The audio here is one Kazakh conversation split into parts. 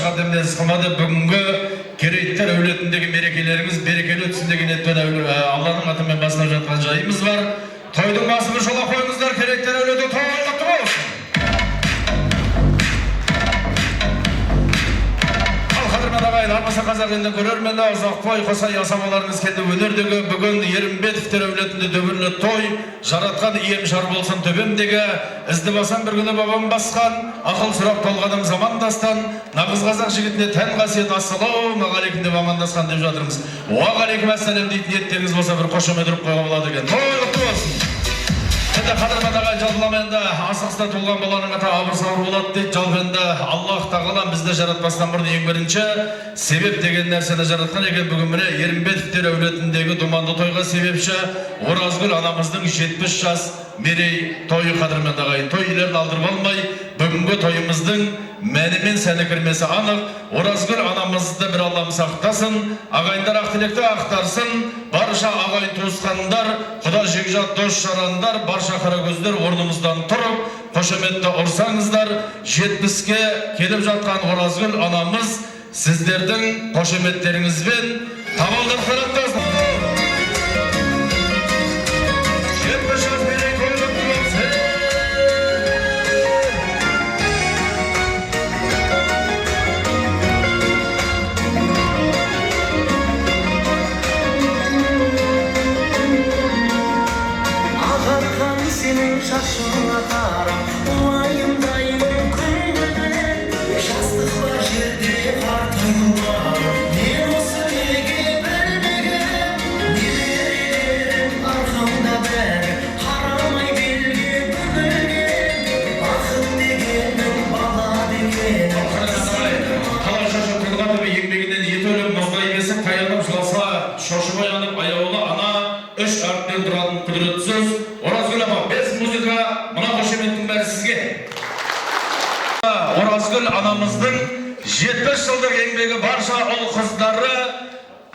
шығарды емнесіз қылмады. Бүгінгі керейттер әулетіндегі мерекелеріңіз берекелі өтсін деген ниетпен Алланың атымен бастап жатқан жайымыз бар. Тойдың басын шола қойыңыздар, керейттер әулеті той құтты болсын. Армаса қазақ елінен көрермені Ұзақбай Қосай асабаларыңыз келді. Өнердегі бүгін Ерімбетовтер әулетінде дөбірлі той жаратқан ием шар болсын төбемдегі. Ізді басан бір күні бабам басқан, ақыл сұрақ толғадым замандастан. Нағыз қазақ жігітіне тән қасиет ассалаумағалейкум деп амандасқан деп жатырмыз. Уағалейкум ассалам дейді, ниеттеріңіз болса бір қошемет ұрып қойға болады екен. Той құтты болсын. Енді қадырман ағай жалпыламende асықста туылған баланың ата абыр-сабыр болады дейді. Жалпында Аллах тағала бізді жаратпастан бұрын ең бірінші себеп деген нәрсені жаратқан екен. Бүгін міне Ерімбетовтер әулетіндегі думанды тойға себепші Оразгүл анамыздың 70 жас мерей тойы. Қадырман ағайын, той үйлерін алдырып алмай, бүгінгі тойымыздың мәні мен сәні кірмесі анық. Оразгүл анамызды бір Аллам сақтасын, ағайындар ақ тілекті ақтарсын. Барша ағайын туысқандар, құда жекжат дос жарандар, барша қара көздер орнымыздан тұрып, қошеметті ұрсаңыздар. 70-ке келіп жатқан Оразгүл анамыз сіздердің қошеметтеріңізбен табалдырып қараттасын. Şaşına taraf, ulayımdayım kıymetine. Şastık var yerde artık var. Ne olsa nege belmege. Dilerim arkamda ben, haramay bilgi bölge. Bakın degenim bana dege. Қалай шашы тұрған өбі еңбегінен ет өлім мұздай бесін қаянып жыласа шошып аянып аяулы ана үш әріптен тұратын құдіретті сөз. Оразгүл апа, без музыка мына қошеметтің бәрі сізге. Оразгүл анамыздың 70 жылдық еңбегі барша ұл қыздары,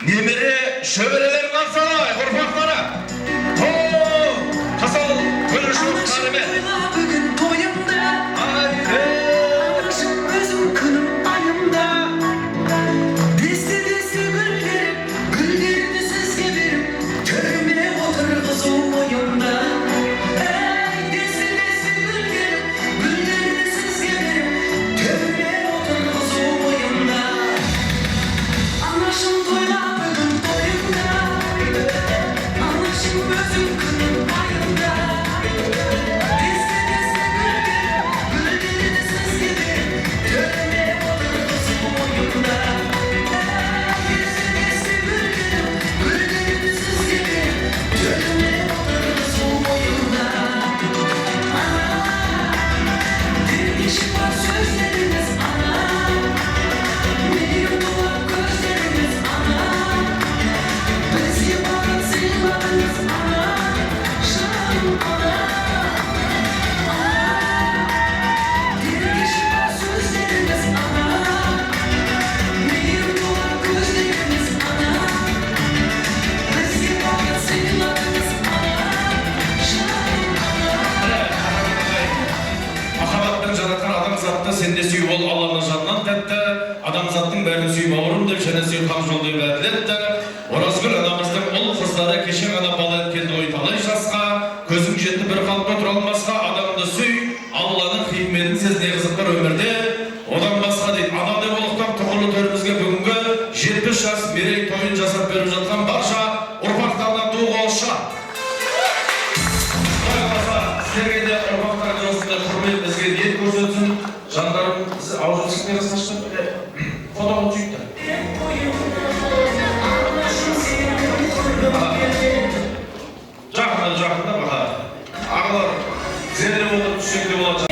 немере шөберелерін алсалай, ұрпақтары. Қасал көлішілік қарымен. Бүгін тойымда, аршым өзім күнім айымда. Десте гүлдерді сізге беріп, төріме отырғызу ойымда. Сенде сүй ол Алланың жанынан тәтті, адамзаттың бәрін сүй бауырым деп, және сүй қам жол деп әділетті. Оразгүл анамыздың ұл қыздары кеше ғана бала еткенді ой талай жасқа, көзің жетті бір қалыпқа тұра алмасқа, адамды сүй, Алланың хикметін сезіне қызық бар өмірде. Одан басқа дейді, ана деп ұлықтап тұғырлы төрімізге бүгінгі 70 жас мерей тойын жасап беріп жатқан барша ұрпақтарына туға олша. Сіздерге де ұрпақтардың осындай құрмет бізге ниет көрсетсін. Жандарым, сіз аузын сізге қасқашты фотоға түсейді. Жақында баға. Ағалар, зерде болып түсекте болады.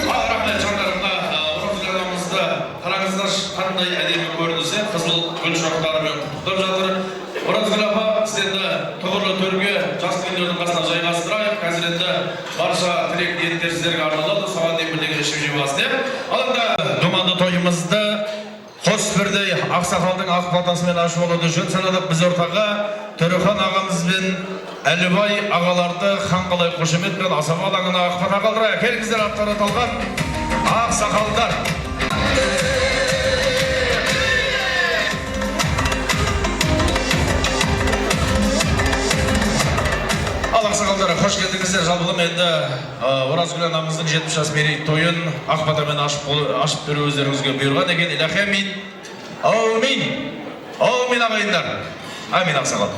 Рахмет жандарымға, Оразгүл'амызды қараңыздар қандай әдемі көрінісі, қызыл гүл шоқтарымен құттықтап жатыр. Оразгүл апа, сіздерді тұғырлы төрге жас келіндердің қасына жайғастырайық. Қазір енді барша тілек ниеттер сіздерге арналады. Соған дейін бірдеңе ішіп жеп алсын деп. Ал енді думанды тойымызды қос бірдей ақсақалдың ақ батасымен ашып алуды жөн санадық. Біз ортаға Төрехан ағамыз бен Әлібай ағаларды хан қалай қошеметпен асаба алаңына ақ бата қалдырайық. Келіңіздер аттары талған. Ақсақалдар. Ал ақсақалдар, қош келдіңіздер. Жалпылым енді Оразгүл анамыздың 70 жас мерейт тойын ақбатамен ашып беру өздеріңізге бұйырған екен. Илахи амин. Аумин. Аумин ағайындар. Амин ақсақал.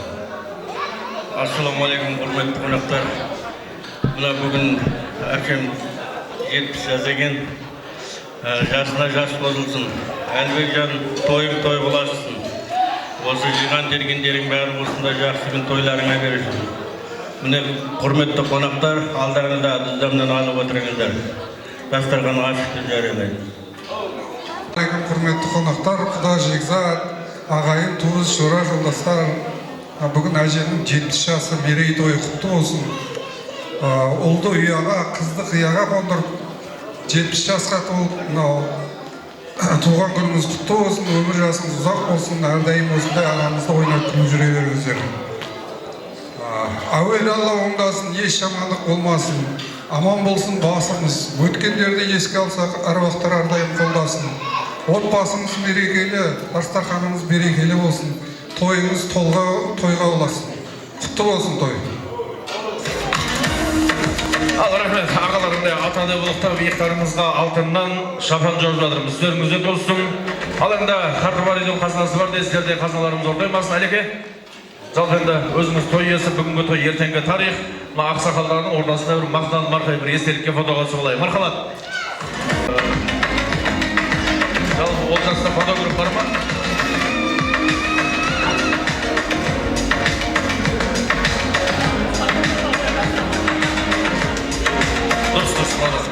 Ассалаумағалейкум, құрметті қонақтар. Мына бүгін әкем 70 жас екен. Жасына жас болсын. Әлбекжан, тойың той боласың. Осы жиған тергендерің бәрі осындай жақсы күн тойларыңа бересің. Міне құрметті қонақтар, алдарыңда дүздамнан алып отырыңыздар. Дастархан ашықты жариялайды. Құрметті қонақтар, құда жекзат, ағайын, туыс, жора, жолдастар, бүгін әжемнің 70 жасы мерейтойы құтты болсын. Ұлды ұяға, қызды қияға қондырып, 70 жасқа туған күніміз құтты болсын, өмір жасыңыз ұзақ болсын, әрдайым осындай ағамызды ойнап күліп жүре беріңіздер. Әуелі Алла оңдасын, еш жамандық болмасын, аман болсын басымыз. Өткендерді еске алсақ, аруақтар әрдайым қолдасын. Отбасымыз мерекелі, дастарханымыз берекелі болсын. Тойыңыз тойға оласын. Құтты болсын той. Ал рахмет, ағаларымдай атаны бұлықтар биықтарымызға алтыннан шапан жауып жатырмыз. Сөзіңізде достым. Ал енді қарқыбар үйдің қазынасы бар десіздерде қазыналарымыз ортаймасын, әлеке. Жалпы енді өзіңіз той иесі, бүгінгі той, ертеңгі тарих, ақсақалдардың ортасында бір мақтан марқай бір естелікке фотоға түсіп алайық. Мархабат. Жалпы ортасында фотограф бар ма? Дұрыс, қадыр.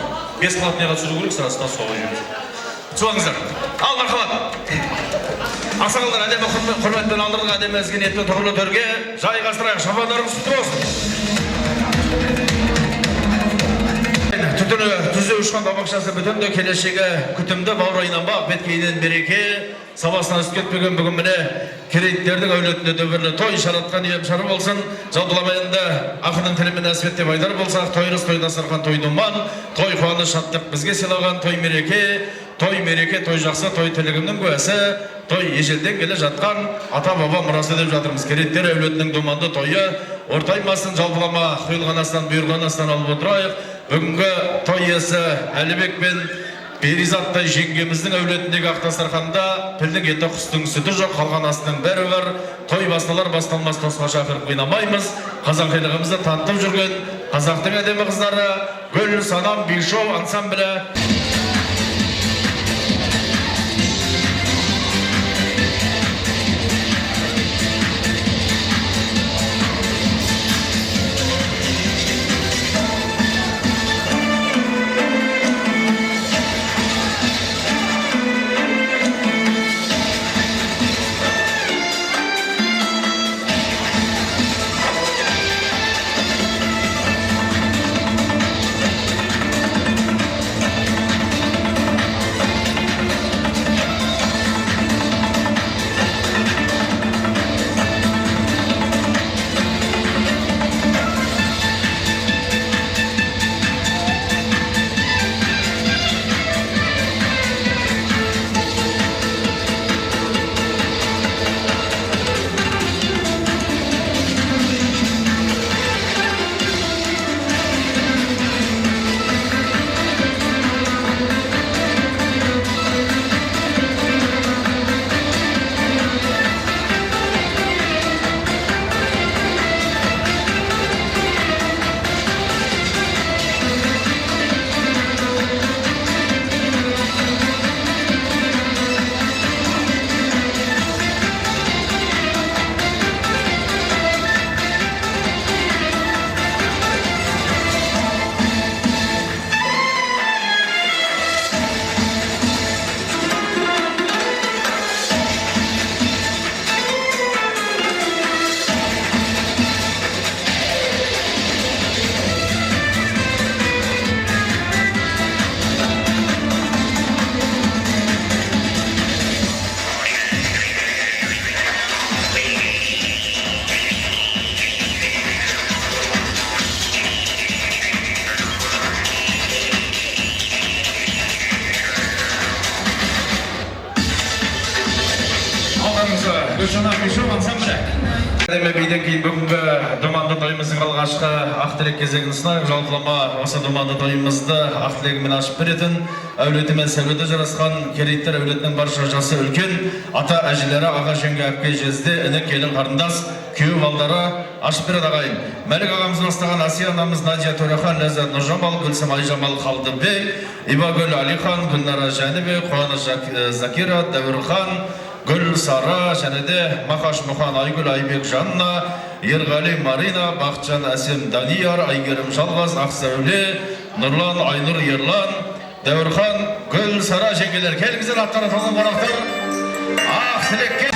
Бес қылатынеға түсіру керек, сырасында соға жүрміз. Суаңыздар. Ал, мархабат. Ақсақалдар, әдемі құрметпен алдырдық, әдемі әзген етпен тұғырлы төрге жайғастырайық, шапандарымыз құтты болсын. Түтіні түзі ұшқан бабақшасы бүтінді, келешегі күтімді, баурайынан бақ, беткейінен береке, сабасына үст кетпеген бүгін міне керейттердің әулетінде дөбірлі той шаратқан ем шары болсын. Жалпыламайында ақының тілімен әсбеттеп айдар болсақ, тойрыз той дастархан той думан, той қуаны шаттық бізге сыйлаған той мереке, той жақсы, той тілігімнің куәсі, той ежелден келе жатқан ата-баба мұрасы деп жатырмыз. Керейттер әулетінің думанды тойы ортаймасын, жалпылама құйылған астан, бұйырған астан алып отырайық. Бүгінгі той иесі Әлібек пен Перизаттай жеңгеміздің әулетіндегі ақтастарханда пілдің еті құстың сүті жоқ, қалған астының бәрі бар. Той басталар басталмас тосқа шақырып қойнамаймыз. Қазақилығымызды танытып жүрген қазақтың әдемі қыздары Гүл Санам Бишоу ансамблі. Көшана Мишо ансамблі. Әдемі бейден кейін бүгінгі думанды тойымыздың алғашқы ақтілек кезегін сынайық. Жалпылама осы думанды тойымызды ақтілегімен ашып беретін, әулеті мен сәулеті жарасқан керейттер әулетінің барша жасы үлкен, ата әжелері, аға жеңге әпке жезде, іні келін қарындас, күйеу балдары ашып береді ағайын. Мәлік ағамыз бастаған Асия анамыз, Надия Төрехан, Ләззат Нұржамал, Гүлсім Айжамал Қалдыбек, Ибагүл Алихан, Гүлнара Жәнібек, Қуаныш Закира, Дәуірхан, Гүл Сара, және де Мақаш Мұхан, Айгүл Айбек Жанна, Ерғали Марина, Бақытжан Әсем Данияр, Айгерім Жалғаз, Ақсәуле, Нұрлан Айнұр Ерлан, Дәуірхан, Гүл Сара жеңгелер. Келгізер аттары толған қонақтар. Ақтілекке.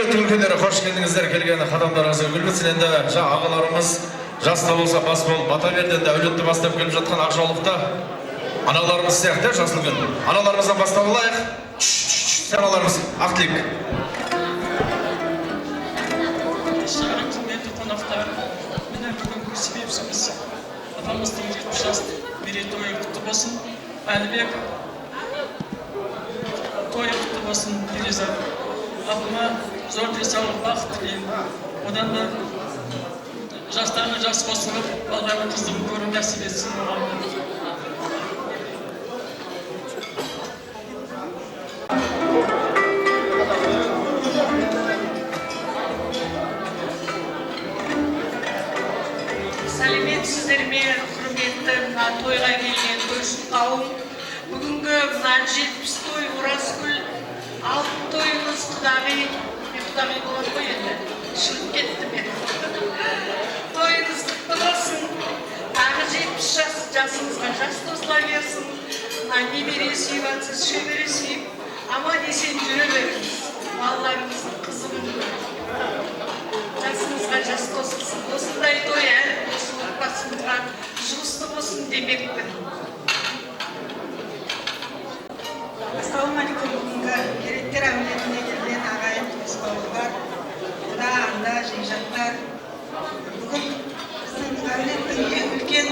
Үлкендері қош келдіңіздер, келген қадамдарыңызға гүл бітсін. Енді ағаларымыз жаста болса бас болып бата берді. Енді әулетті бастап келіп жатқан Ақжаулықта аналарымыз сияқты жасыл күн. Аналарымыздан бастап алайық. Сен аналарымыз Ақтілек. Құрметті қонақтар, міне бүгінгі себепшіміз атамыздың 70 жас мерейтойы құтты болсын. Әлібек тойы құтты болсын. Перизат апама зор денсаулық, бақыт тілеймін. Одан да жастарына жас қосылып, балаларының қыздығын көру нәсіп етсін. Сәлеметсіздер ме, құрметті мына тойға келген көрші қауым. Бүгінгі мына 70 той Оразгүл, алтын тойымыз құдағи болады ғой енді, шығып кетті мен. Тойыңыз құтты болсын, тағы 70 жасыңызға жас қосыла берсін. Немере сүйіп атсыз, шөбере сүйіп, аман есен жүре беріңіз. Балаларыңыздың қызығын көріп, жасыңызға жас қосылсын. Осындай той әрі болсын, отбасыңызға жұғысты болсын демекпін. Ассалаумағалейкум. Бүгінгі керейттер әулетіне келген ағайын туыс-бауырлар, анда жеңжаттар. Бүгін біздің әулеттің ең үлкен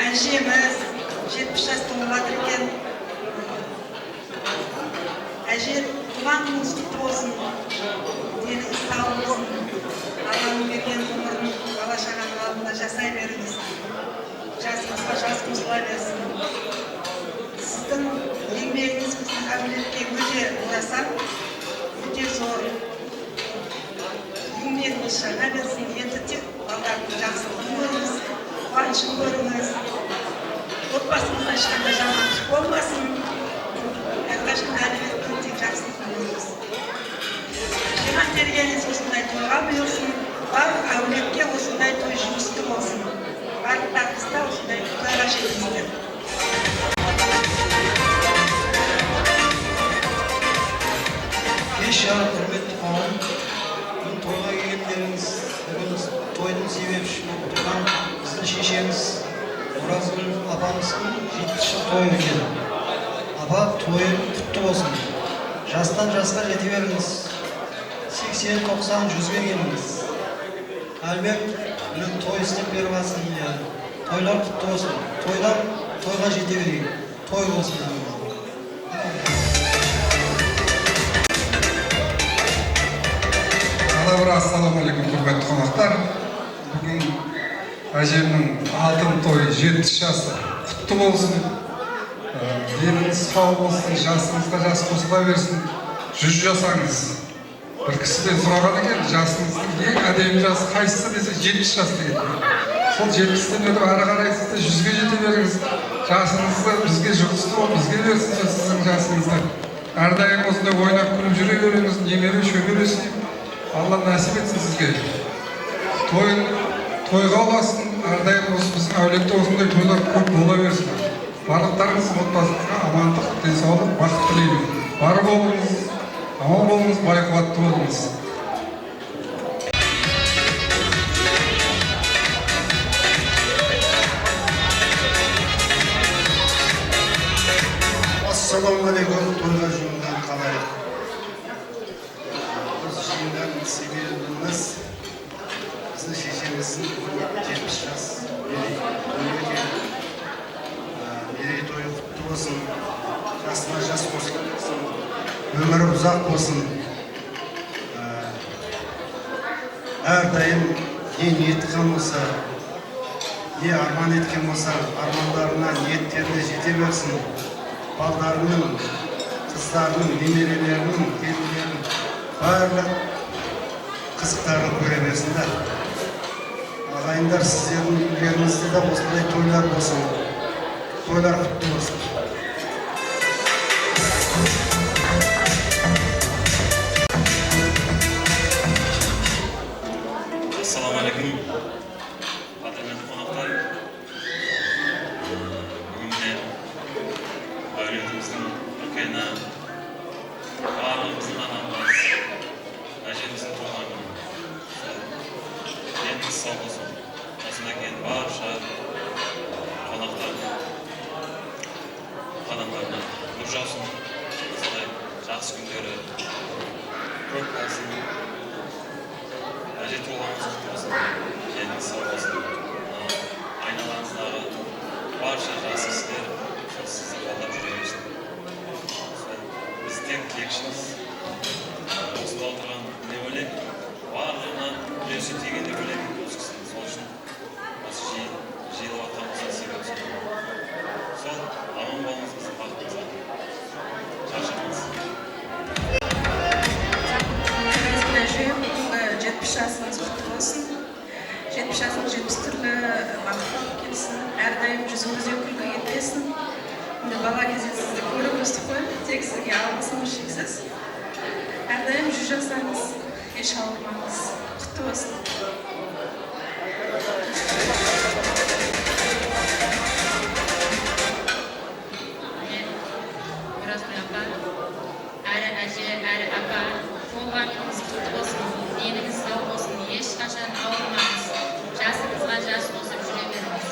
әжеміз 70 жас толып жатыр екен. Әже, туған күніңіз құтты болсын, деніңіз сау болсын, Алланың берген ғұмырын бала-шағаның алдында жасай беріңіз, жасыңызға жас қосыла берсін. Сіздің еңбегіңіз біздің әулетке өте орасан, өте зор. Еңбегіңіз жаңа берсін, енді тек балалардың жақсылығын көріңіз, қуанышын көріңіз. Отбасыңызда ешқандай жамандық болмасын. Әрқашан әулеттің тек жақсылығын көріңіз. Жиған бергеніңіз осындай тойға бұйырсын, барлық әулетке осындай той жұмысты болсын. Барлықтарыңызда осындай тойға жетіңіздер. Құрметті қауым, бүгін тойға келгендеріңіз, бүгін тойдың себепші болып тұрған біздің шешеміз Оразгүл апамыздың 70 жыл тойы екен. Апа, тойы құтты болсын. Жастан жасқа жете беріңіз. 80-90 жүзге келіңіз. Әлбек, бүгін той істеп беріп жатсын. Тойлар құтты болсын. Тойдан тойға жете берейік. Той болсын. Ассалаумағалейкум, құрметті қонақтар. Бүгін әжемнің алтын тойы 70 жасы құтты болсын. Деніңіз сау болсын, жасыңызға жас қосыла берсін. 100 жасаңыз. Бір кісіден сұраған екен, жасыңыздың ең әдемі жасы қайсысы десе 70 жас деген. Сол 70-тен өтіп ары қарай сізді 100-ге жете беріңіз. Жасыңызды бізге жұғысты болып, бізге берсін сіздің жасыңызды. Әрдайым осындай ойнап күліп жүре беріңіз, немере шөбере сүйіп. Алла нәсіп етсін сізге. Тойға оласын, әрдайым осы біздің әулетте осындай тойлар көп бола берсін. Барлықтарыңыз отбасыңызға амандық, денсаулық, бақыт тілеймін. Бар болыңыз, Аман болыңыз, бай-қуатты болыңыз. Ассалаумағалейкум, тойға жиылған қалайық. Біз жиылған себебіміз біздің шешеміздің 70 жас мерейтойы құтты болсын, жасына жас қосылсын, өмірі ұзақ болсын. Әрдайым не ниеткен болса, не арман еткен болса, армандарына, ниеттеріне жете берсін. Балдарының, қыздарының, немерелерінің, келіндерінің барлық қызықтарын көре берсіндер. Ағайындар, сіздердің үйлеріңізде де осындай тойлар болсын. Тойлар құтты болсын. Ассалаумағалейкум. Қадірменді қонақтар. Бүгінде әулетіміздің үлкені, барлығымыздың анамыз, әжеміздің туған күні. Деніңіз сау болсын. Осында келген барша қонақтар, адамдарына нұр жаусын. Осындай жақсы күндері көп болсын. Әже туғаныңыз құтты болсын. Деніңіз сау болсын. Айналаңыздағы барша жас істер сізді қолдап жүре берсін. Біз тек тілекшіміз. Осында отырған не бөлек, барлығына үлесі тигенде бөлек осы кісінің. Сол үшін осы жиылып жатқанымыздың себебі сол. Сол аман болыңыз, біздің бақытымызға. Шаршамаңыз. Бүгінгі 70 жасыңыз құтты болсын. 70 жасыңыз 70 түрлі бақыт алып келсін. Әрдайым жүзіңізде күлкі кетпесін. Енді бала кезде сізді көріп өстік қой, тек сізге алғысымыз шексіз. Әрдайым 100 жасаңыз, еш ауырмаңыз. Құтты болсын. Оразгүл апа, әрі әже, әрі апа, туған күніңіз құтты болсын, деніңіз сау болсын, ешқашан ауырмаңыз, жасыңызға жас қосып жүре беріңіз.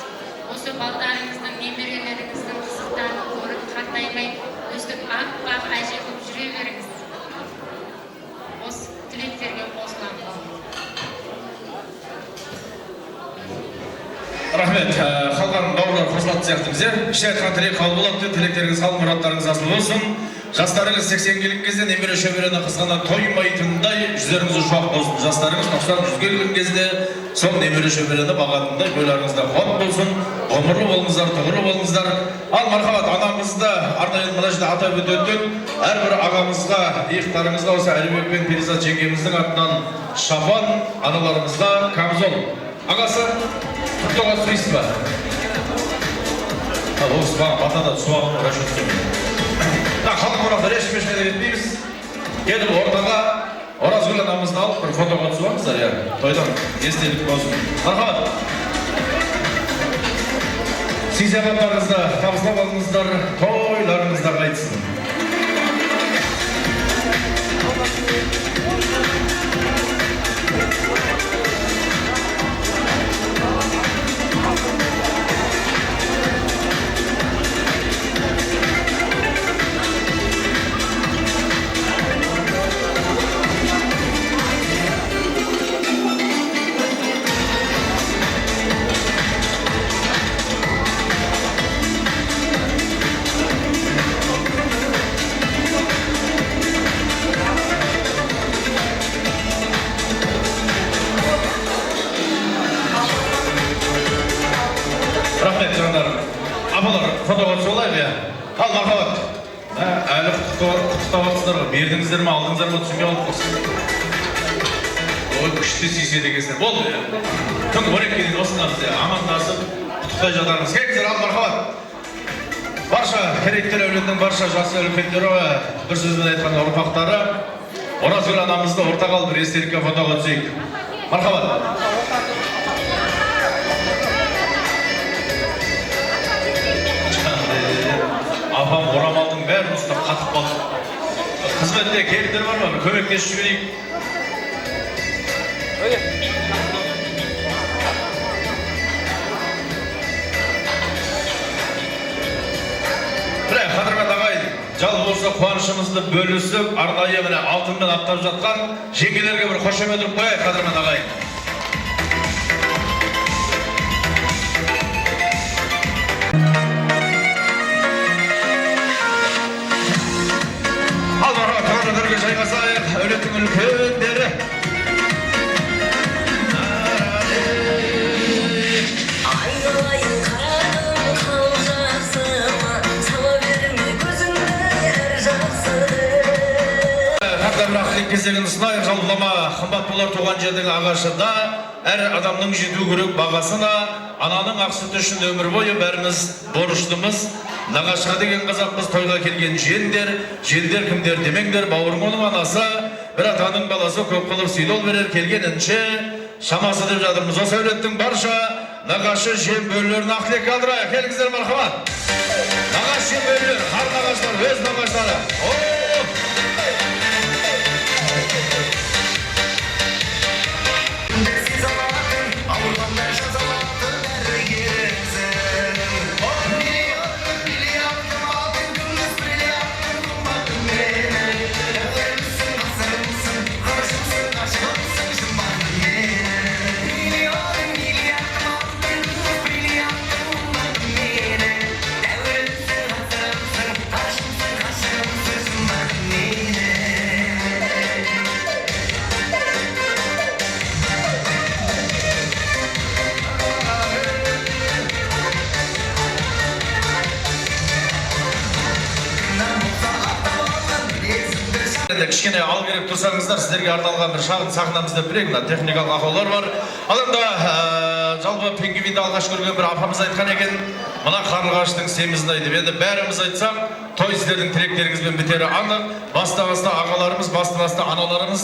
Осы балдарыңыздың, немерелеріңіздің қызықтарын көріп қартаймай, өстіп ақ әже болып жүре беріңіз. Осы тілектерге қосыламыз. Рахмет, қалған бауырлар қосылатын сияқты бізде. Іште айтқан тілек қабыл болады, тілектеріңіз қабыл, мұратарыңыз асыл болсын. Жастарыңыз 80 келген кезде немере шөберені қызғана тоймайтындай жүздеріңіз ұшақ болсын. Жастарыңыз 90-100 келген кезде сол немере шөберені бағатындай бойларыңызда қуат болсын. Ғұмырлы болыңыздар, тұғырлы болыңыздар. Ал мархабат, анамызды арнайы мына жерде атап өтетін әрбір ағамызға, иықтарыңызға осы Әлібек пен Перизат жеңгеміздің атынан шапан, аналарымызға камзол. Ағасы, құттыға сұрайсыз ба? Осы баған батада суағын рәші өткенмен. Халық қонақта рәші-мешіне де етпейміз. Келіп ортаға Оразгүл анамызды алып бір фотоға түсуаңыздар, тойдан естелік болсын. Мархабат! Сый-сияпаттарыңызды табыстап алыңыздар, тойларыңыздар қайтсын. Рахмет, жандар. Апалар, фотоға түсіп Ал мархабат. Әлі құттықтап атсыздар ғой. Бердіңіздер ме, алдыңыздар ма түсінбей алып қосын. Ой, күшті сүйседі екенсіздер. Болды. Түн қореккенен осында бізде амандасып, құттықтай жатарыңыз. Келіңіздер, ал мархабат. Барша Керейттер әулетінің барша жасы үлкендері, бір сөзбен айтқан ұрпақтары, Оразгүл анамызды ортаға алып бір естелікке фотоға түсейік. Мархабат. Апам орамалдың бәрін ұстап қатып қалды. Қызметте келіндер бар ма? Көмектесіп жіберейік. Міне, қадірмен ағайын, жал болса қуанышымызды бөлісіп, арнайы міне алтынмен аттап жатқан жеңгелерге бір қошемет ұрып қояйық, қадірмен ағайын. Ал барға тұрғындарға жайғасайық, өлеттің үлкендері. Айналайын қарадым қал жақсыма, сала берме көзіңді әр жақсы. Қандай бір ақылық кезегін сынайық, жалғылама қымбат болар туған жердің ағашында, әр адамның жету керек бағасына, ананың ақ сүті үшін өмір бойы бәріміз борыштымыз. Нағашыға деген қазақпыз, тойға келген жендер кімдер демеңдер, бауырың оның анасы, бір атаның баласы көп қылып сыйлау берер келгенінше, шамасы деп жатырмыз. Осы әулеттің барша нағашы жем бөлілерін ақылек қалдырайық, келіңіздер мархабат. Нағашы жем бөлілер, қар нағаштар, өз нағаштары. Кішкене ал керек тұрсаңыздар, сіздерге арналған бір шағын сахнамызды білейік, техникалық ақаулар бар. Ал енді жалпы пингвинді алғаш көрген бір апамыз айтқан екен, мына қарлығаштың семізін айтып, енді бәріміз айтсақ, той сіздердің тілектеріңізбен бітері анық. Баста ағаларымыз, баста аналарымыз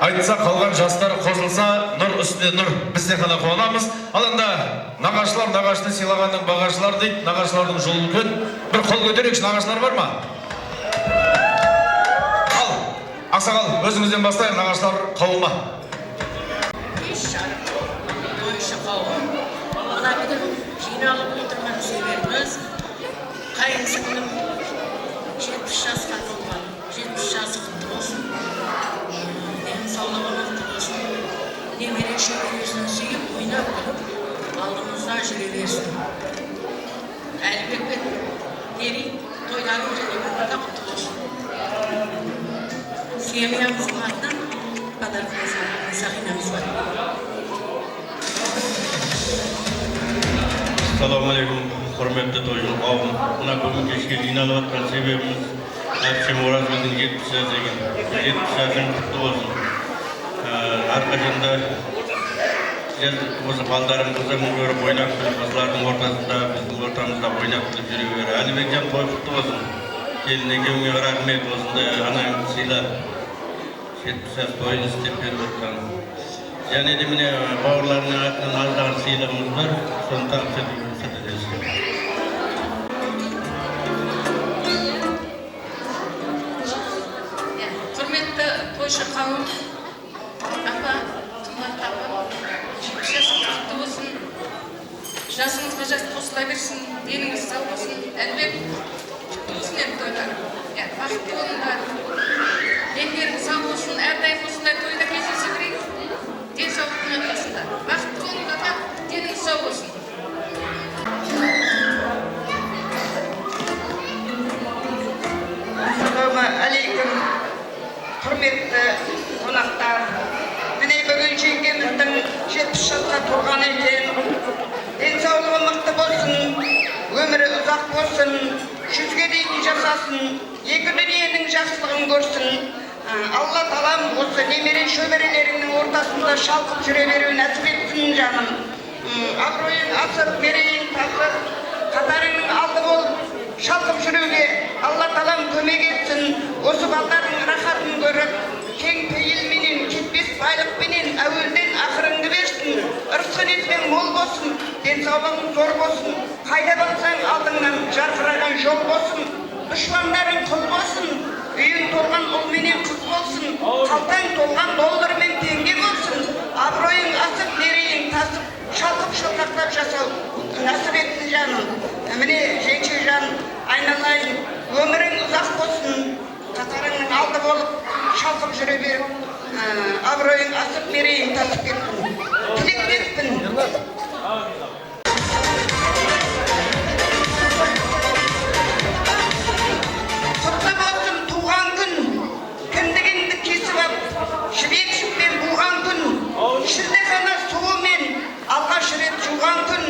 айтса, қалған жастары қосылса, нұр үстіне нұр, біз де қана қуанамыз. Ал енді нағашылар нағашыны сыйлағанның бағашылар дейді, нағашылардың жолы үлкен. Bir қол көтерейікші, нағашылар бар ма? Ақсақал, өзіңізден бастайық, нағашылар қауымы. Еш жарым, тойшы қауым. Мына бүгін жиналып отырған себебіміз, қайын сіңлім 70 жасқа толған, 70 жасы құтты болсын. Денсаулығы мықты болсын. Немере шөбересін сүйіп, ойнап тұрып, алдымызда жүре берсін. Әлбек пен Дери тойларын және бір құтты болсын. Семьямыздың атынан подаркамыз сақинамыз бар. Ассалаумағалейкум, құрметті тойшы қауым. Мына бүгін кешке жиналып жатқан себебіміз әпшем Оразгүлдің 70 жас екен. 70 жасың құтты болсын. Әрқашанда осы балдарым қызығын көріп ойнап күліп, осылардың ортасында, біздің ортамызда ойнап күліп жүре бер. Әлібекжан той құтты болсын. Келін екеуіңе рахмет, осындай анаңды сыйлап 70 жас тойын істеп беріп отырған. Және де міне бауырларының атынан алдағы сыйлығымыз бар, соны тағып сәтедесіз. Құрметті тойшы қауым, апа, қымбатты апа, 70 жасыңыз құтты болсын, жасыңызға жас қосыла берсін, деніңіз сау болсын, әлбек құтты болсын енді тойлар. Бақытты болыңдар, дендеріңіз сау болсын, әрдайым осындай тойда кездесе берейік, денсаулықтың арқасында. Бақытты болыңдар, деніңіз сау болсын. Ассалаумағалейкум, құрметті қонақтар. Міне бүгін жеңгеміздің 70 жасқа толған екен. Денсаулығы мықты болсын, өмірі ұзақ болсын, 100-ге дейін жасасын, екі дүниенің жақсылығын көрсін. Алла талам осы немере шөберелерінің ортасында шалқып жүре беру нәсіп етсін жаным. Абыройың асыр, мерейің тасыр, қатарыңның алды болып, шалқып жүруге Алла талам көмек етсін. Осы балдардың рахатын көріп, кең пейілменен, кетпес байлықпенен әуелден ақырыңды берсін. Ырысқы мол болсын, денсаулығың зор болсын, қайда барсаң алдыңнан жарқыраған жол болсын. Düşmanların kul olsun, үйің толған ұл менен қыз болсын, қалтаң толған доллар мен теңге болсын, абыройың асып, мерейің тасып, шалқып шалқақтап жасау насып етсін жаным. Міне жеңше жан айналайын, өмірің ұзақ болсын, қатарыңның алды болып шалқып жүре беріп, абыройың асып, мерейің тасып кетсін. Тілектеспін. Құтты болсын туған күн, кіндігіңді кесіп ап, жібек жіппен буған күн, шілдехана суымен алғаш рет жуған күн,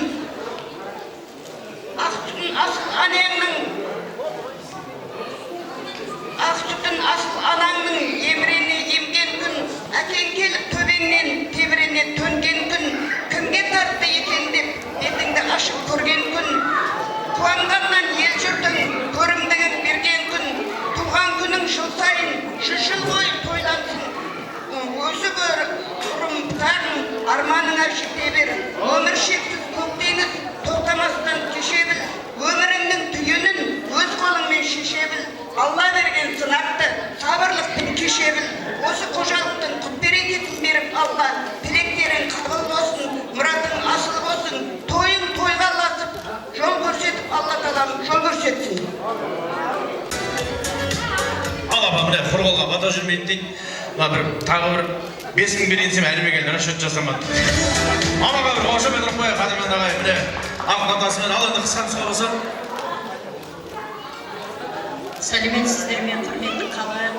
ақ сүтін асыл анаңның емірене емген күн, әкең келіп төбеңнен тебірене төнген күн, кімге тартты екен деп бетіңді ашып көрген күн, қуанғаннан ел жұртың көрімдігін берген күн, туған күнің жыл сайын 100 жыл бойы тойлансын, өзі бір ұрымтарын арманыңа жете бер, өмір шексіз көк теңіз тоқтамастан кеше біл, өміріңнің түйінін өз қолыңмен шеше біл, Алла берген сынақты сабырлықпен кеше біл, осы қожалықтың құт берекетін беріп алла, тілектерің қабыл болсын, мұратың асыл болсын, тойың тойға ұласып, жол көрсетіп Алла тағалам жол көрсетсін. Ал апа, міне құр қолға бата жүрмейді дейді. Тағы бір 5000 берейін десем әлі келді, расчет жасамады. Амаға бір қошамет ұрып қояйық, Қадырмен ағай, міне ақ батасымен ал енді қысқа нұсқа болса. Сәлеметсіздер ме, құрметті қала.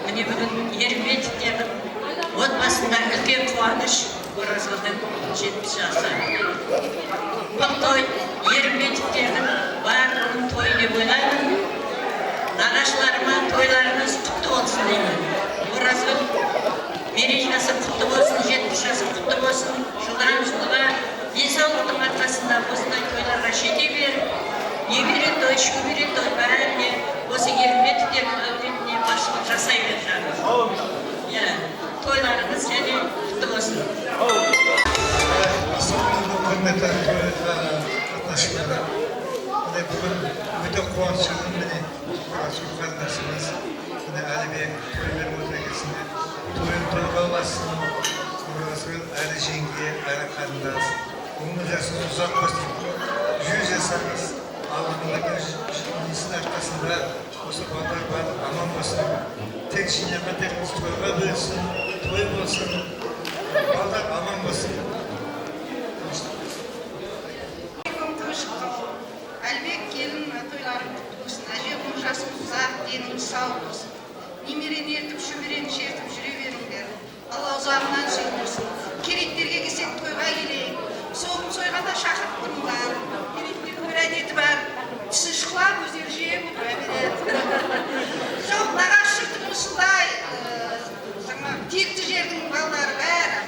Міне бүгін Ерімбетовтердің отбасында үлкен қуаныш, Оразылдың 70 жасы. Бұл той Ерімбетовтердің барлығының тойы деп ойлаймын. Нағашыларыма тойларыңыз құтты болсын деймін. Оразыл мерейлесі құтты болсын, 70 жасы құтты болсын. Жылдан жылға денсаулықтың арқасында осындай тойларға жете беріп, немере той, шөбере той бәріне осы Ерімбетовтердің әулетіне басшылық жасай бер жаным. Тойларыңыз және құтты болсын. Құрметті қатынашылар, бүгін өте қуанышымын, міне Расул қарындасымыз, міне Әлібек тойлар өтегесіне тойын тойға ұласын, Расул әлі жеңге, әлі қарындас, оның жасыңыз ұзақ болсын, 100 жасаңыз, алдыңдағы несінің арқасында осы балдар бар, аман болсын, тек жинаматеріңіз тойға бөлсін, той болсын, балдар аман болсын. Әлбек келін тойларын құтты болсын, әжемнің жасыңыз ұзақ, деніңіз сау болсын. Немерені ертіп, шөберені шертіп жүре беріңдер. Алла ұзағынан сүймесін. Керектерге келсек тойға келейік. Соғым сойғанда шақырттыңдар. Керектердің бір әдеті бар. Тісі шықлап, өздері жеп отыра береді. Жоқ, нағаш жұртың осындай текті жердің балалары бәрі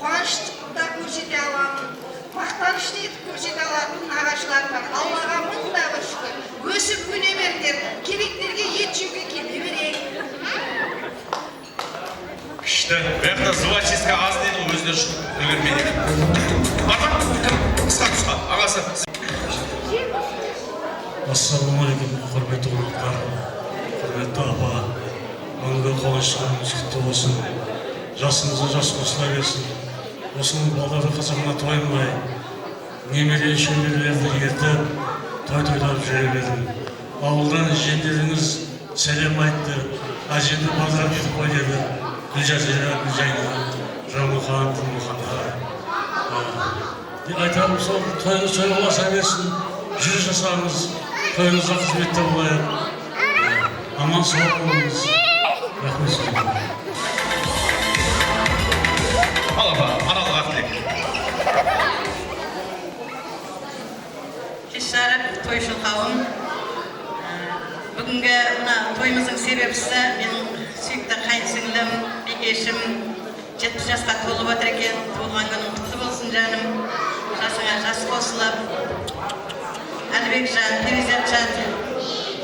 қуаныштықта көрсете аламын. Мақтанышты етіп көрсете алатын нағашылар бар. Аллаға мың да бір шүкір. Өсіп өне беріңдер. Керектерге ет жеуге келе берейік. Күшті. Бәқта зубачистка аз дейді, өзіне шығып үлгермейді. Барма, қысқа тұсқа, ағасы. Ассалаумағалейкум, құрметті қонақтар, құрметті апа, мәңгі қуаныштарыңыз құтты болсын, жасыңызды жас қосыла берсін. Осының балдары қызығына тоймай, немере шөберелерді ертіп, той-тойлап жүре бердім. Ауылдан жеңдеріңіз сәлем айтты, әжемді базар етіп қойдеді. Гүлжазира, Гүлжайна, Жамұқан, Құлмұқанға. Айтарым сол, тойыңыз той боласа берсін, 100 жасаңыз, тойыңызға қызметте болайық. Аман сау болыңыз. Рахмет сізге. Ал апа, аналық ақтылек. Кеш жарық тойшы қауым. Бүгінгі мына тойымыздың себепшісі менің сүйікті қайынсіңлім, бекешім 70 жасқа толып отыр екен. Туылған күнің құтты болсын жаным. Жасыңа жас қосылып. Әлібек жан, Перизат жан,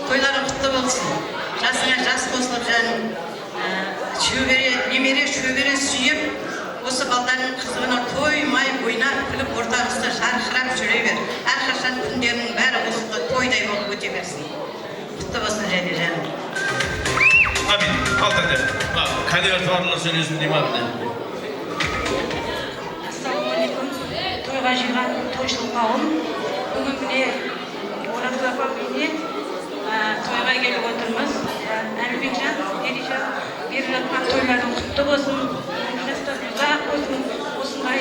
тойларың құтты болсын. Жасыңа жас қосылып жаным. Немере шөбере сүйіп, осы балдардың қызығына тоймай, ойнап, күліп, ортамызда жарқырап жүре бер. Әрқашан күндерінің бәрі осы тойдай болып өте берсін. Құтты болсын және жаным. Алтын деп. Конверт барлығы сөйлесін деймін абыны. Ассалаумағалейкум. Тойға жиған тойшыл қауым. Бүгін міне Оразгүл апам үйіне тойға келіп отырмыз. Әлібекжан, Ережан беріп жатқан тойлардың құтты болсын. Жастар ұзақ болсын. Осындай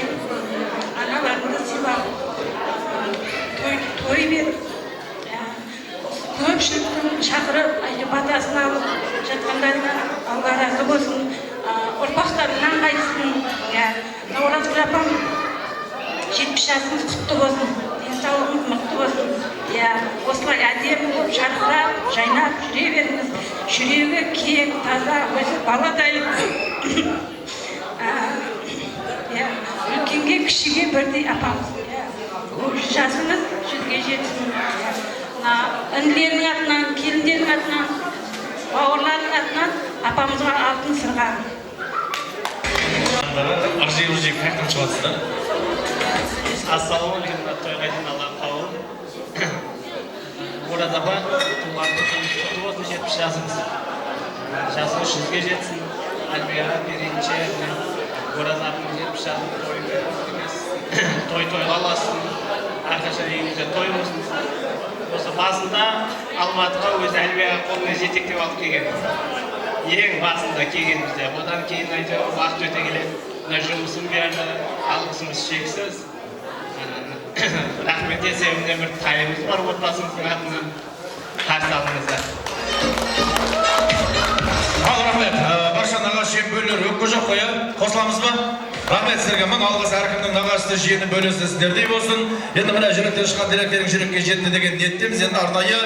аналарыңды сыйлап той беріп көпшіліктің шақырып батасын алып жатқандарына алла разы болсын. Ұрпақтарынан қайтсын. Оразгүл апам 70 жасыңыз құтты болсын. Денсаулығыңыз мықты болсын. Осылай әдемі болып жарқырап, жайнап жүре беріңіз. Жүрегі кең, таза, өзі баладай. Үлкенге, кішіге бірдей апамыз. Жасыңыз 100-ге жетсін. Інілердің атынан, келіндердің атынан, бауырлардың атынан апамызға алтын сырға. Аржи-ұржи қайқын шығатсыздар? Ассалаумағалейкум, тойға дейін Аллах қауым. Ораз апа, туғанды құтты болсын 70 жасыңыз. Жасыңыз 100-ге жетсін. Альбеға берейінші, Ораз апаның 70 жасың той аласын. Әрқаша үйіңізде той болсын. Осы басында Алматыға өзі Альбеға қолына жетектеп алып келген. Ең басында келгенімізде. Одан кейін әйтеуір уақыт өте келеді. Мына жұмысын берді, алғысымыз шексіз. Рахмет есебінде бір тайымыз бар отбасымыздың атынан. Қарсы алыңыздар. Ал рахмет. Барша нағашы бөлілер өкпе жоқ қоя. Қосыламыз ба? Рахмет сіздерге. Мың алғыс әркімнің нағашысы жиені бөлесі сіздердей болсын. Енді мына жүректен шыққан тілектерің жүрекке жетті деген ниеттеміз. Енді арнайы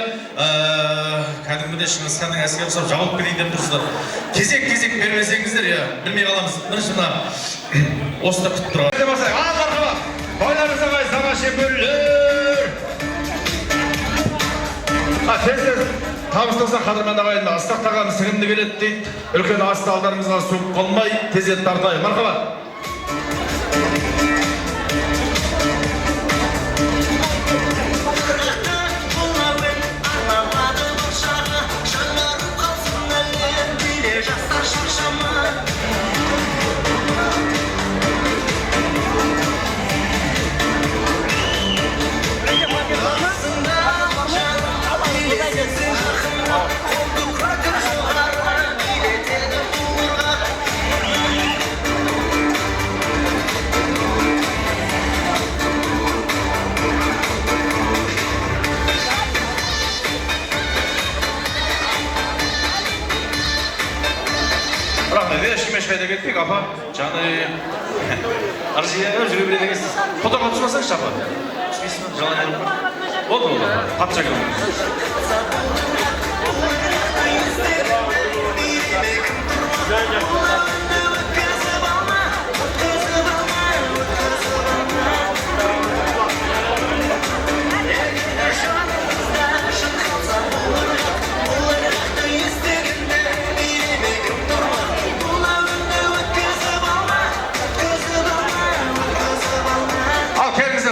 кәдімгідей Шыңғысханның әскері ұстап жауап берейін деп тұрсыздар. Кезек-кезек бермесеңіздер, білмей қаламыз. Бірінші мына осында күтіп тұрған. Ал мархабат. Тойларыңызға қайсы нағашы бөлілер. Тез-тез табыстаса қадырмен ағайын астақ тағамыз сіңімді келеді дейді. Үлкен асты алдарыңызға суып қалмай, тезет тартайы. Мархабат. Ешкімешкайда кетпек, апа. Жаны... Аржия жүре береді екенсіз. Фотоға түсмасаңызшы, апа. Түспейсіз ме? Жалан ерім бар. Болды, болды. Қатша кел.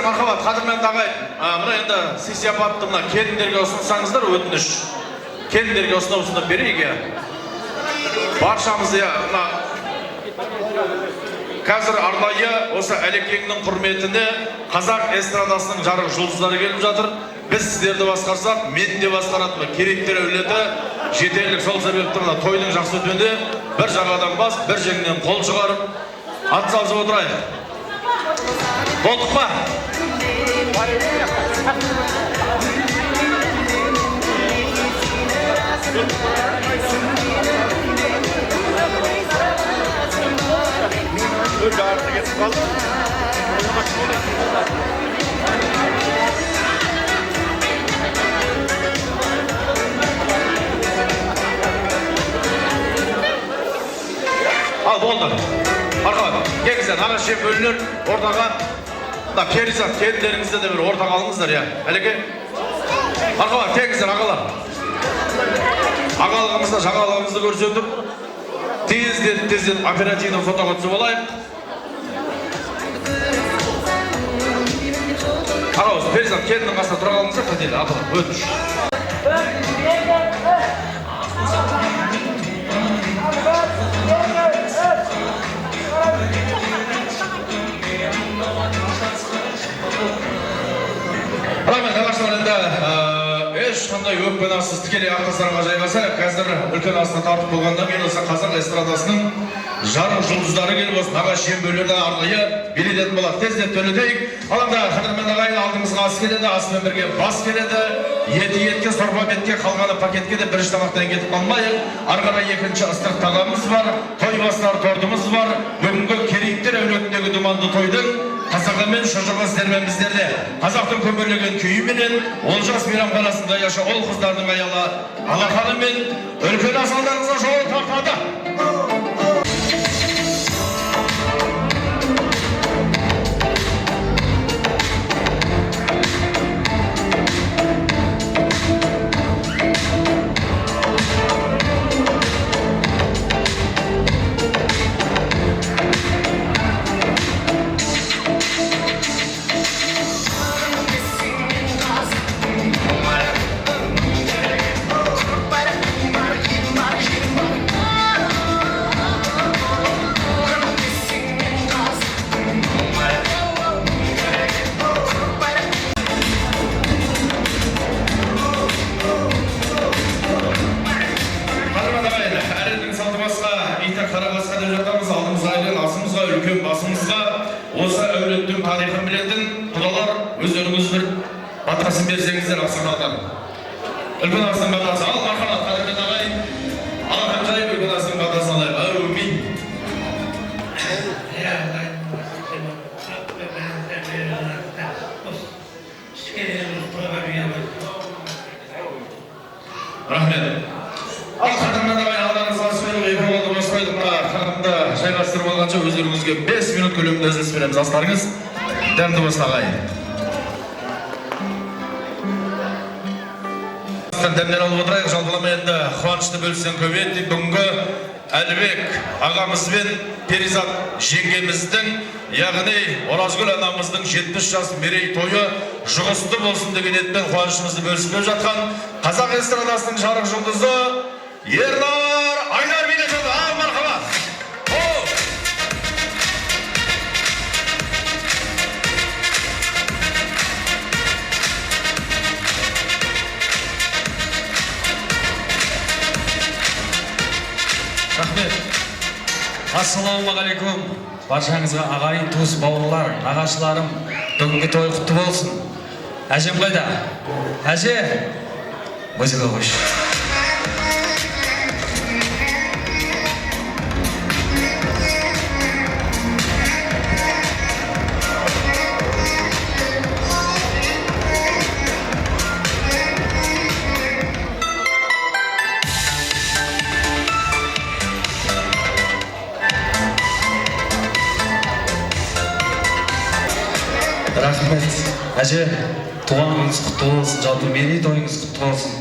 Мархабат, қадырмен ағайын, мына енді сый-сияпатты мына келіндерге ұсынсаңыздар өтініш. Келіндерге ұсынып берейік. Баршамыз мына қазір арнайы осы әлекеңнің құрметіне қазақ эстрадасының жарық жұлдыздары келіп жатыр. Біз сіздерді басқарсақ, мен де басқаратыны керектер әулеті жетерлік сол себепті мына тойдың жақсы өтуінде бір жағадан бас, бір жеңнен қол шығарып, атсалысып отырайық. Болдық па? Al болды. Мархабат, келіңіздер, нағашы бөлілер ортаға перизат келіндеріңізді де бір ортаға алыңыздар, Әлеке? Мархабат, келіңіздер, ағалар. Ағалығымызда жағалығымызды көрсетіп, тезден оперативно фотоға түсіп олайық. Ағауыз, перизат келіннің қасына тұра қалыңыздар, кетелі, апалар, өтіш. осындай өкпен асыз тікелей ақтасарға жайғаса, қазір үлкен асына тартып болғаннан кейін осы қазақ эстрадасының жарық жұлдыздары келіп осы наға шеңберлерді арнайы билететін болады. Тездеп төлетейік. Алаңда қадірмен ағайын алдымызға ас келеді, аспен бірге бас келеді. Етке, сорпа бетке, қалғаны пакетке де бірінші тамақтан кетіп қалмайық. Ары қарай екінші ыстық тағамыз бар, той бастар тортымыз бар. Бүгінгі керейіктер әулетіндегі думанды тойдың Қазағымен шұжығы сіздермен біздерде қазақтың көмірлеген күйіменен Олжас мейрамханасында яшы ол қыздардың аялы алақанымен үлкен асалдарыңызға жол тартады. Осы әулеттің тарихын білетін құдалар өздеріңіз бір батасын берсеңіздер ақсақалдар. Үлкен астың батасы ал, мархамат қадірмен ағайын. Алақан жайып үлкен астың батасын алайық. Әумин. Рахмет. Ал қадірмен ағайын алдарыңызға сөйліп екі болды бос қойдық. Қадірімді жайғастырып алғанша өздеріңізге 5 минут көлемінде үзіліс береміз. Астарыңыз дәмді болсын ағайын. Дәмден алып отырайық, жалпылама енді қуанышты бөлістен көбейді. Бүгінгі Әлібек ағамызбен Перизат жеңгеміздің, яғни Оразгүл анамыздың 70 жас мерей тойы жұғысты болсын деген ниетпен қуанышымызды бөлісіп жатқан қазақ эстрадасының жарық жұлдызы Ернар Айдар билетеді. Ал мархабат. Рахмет. Ассалаумағалейкум. Баршаңызға ағайын, туыс, бауырлар, нағашыларым, бүгінгі той құтты болсын. Әжем қайда? Әже, музыка қойшы. Рахмет. Әже, туғаныңыз құтты болсын, жалпы мерей тойыңыз құтты болсын.